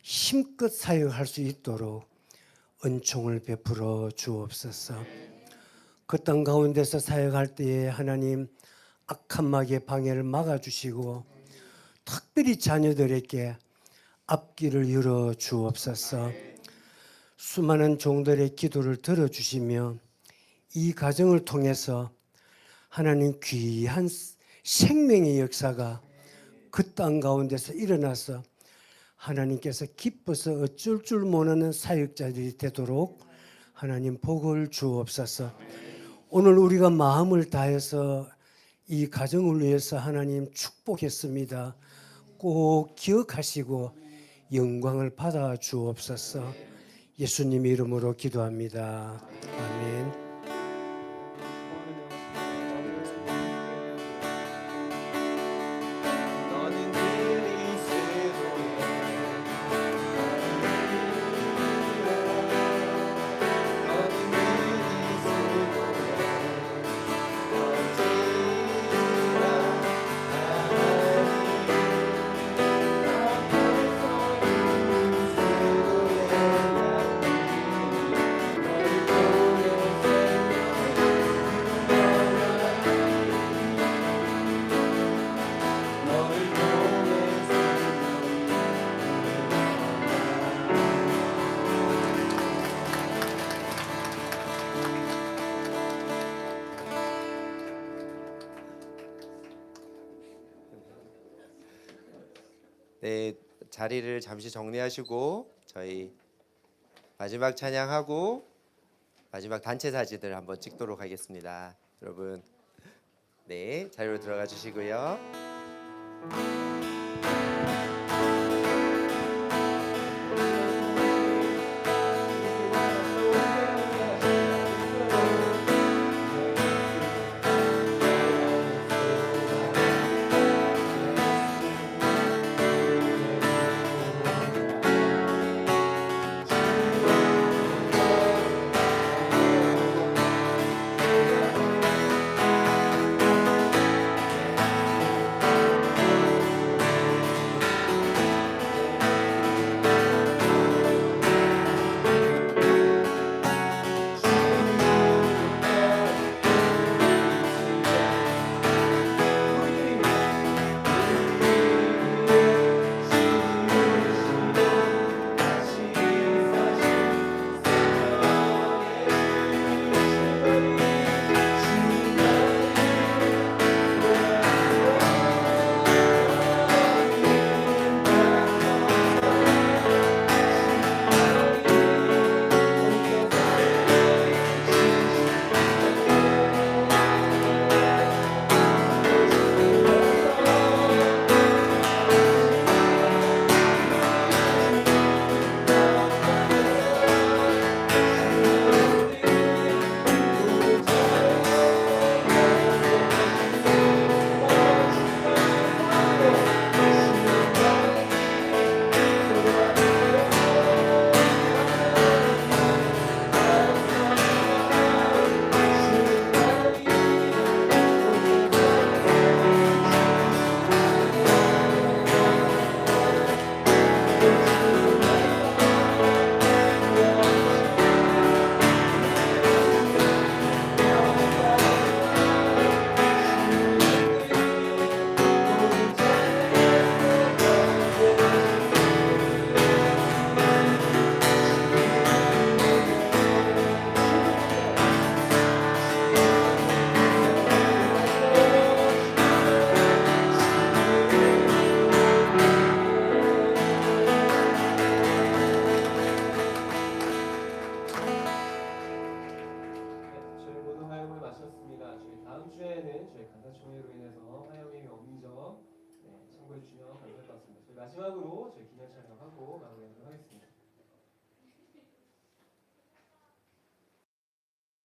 Speaker 6: 힘껏 사역할 수 있도록 은총을 베풀어 주옵소서. 그 땅 가운데서 사역할 때에 하나님 악한 마귀의 방해를 막아주시고 특별히 자녀들에게 앞길을 열어 주옵소서. 수많은 종들의 기도를 들어주시며 이 가정을 통해서 하나님 귀한 생명의 역사가 그 땅 가운데서 일어나서 하나님께서 기뻐서 어쩔 줄 모르는 사역자들이 되도록 하나님 복을 주옵소서. 오늘 우리가 마음을 다해서 이 가정을 위해서 하나님 축복했습니다. 꼭 기억하시고 영광을 받아 주옵소서. 예수님 이름으로 기도합니다. 아멘.
Speaker 1: 네, 자리를 잠시 정리하시고 저희 마지막 찬양하고 마지막 단체 사진을 한번 찍도록 하겠습니다. 여러분, 네, 자리로 들어가 주시고요.
Speaker 2: 저희 모두 화염을 마쳤습니다. 저희 다음 주에는 저희 간사총회로 인해서 화염이 없는 점 참고해 주시면 감사할 것 같습니다. 저희 마지막으로 저희 기념 촬영하고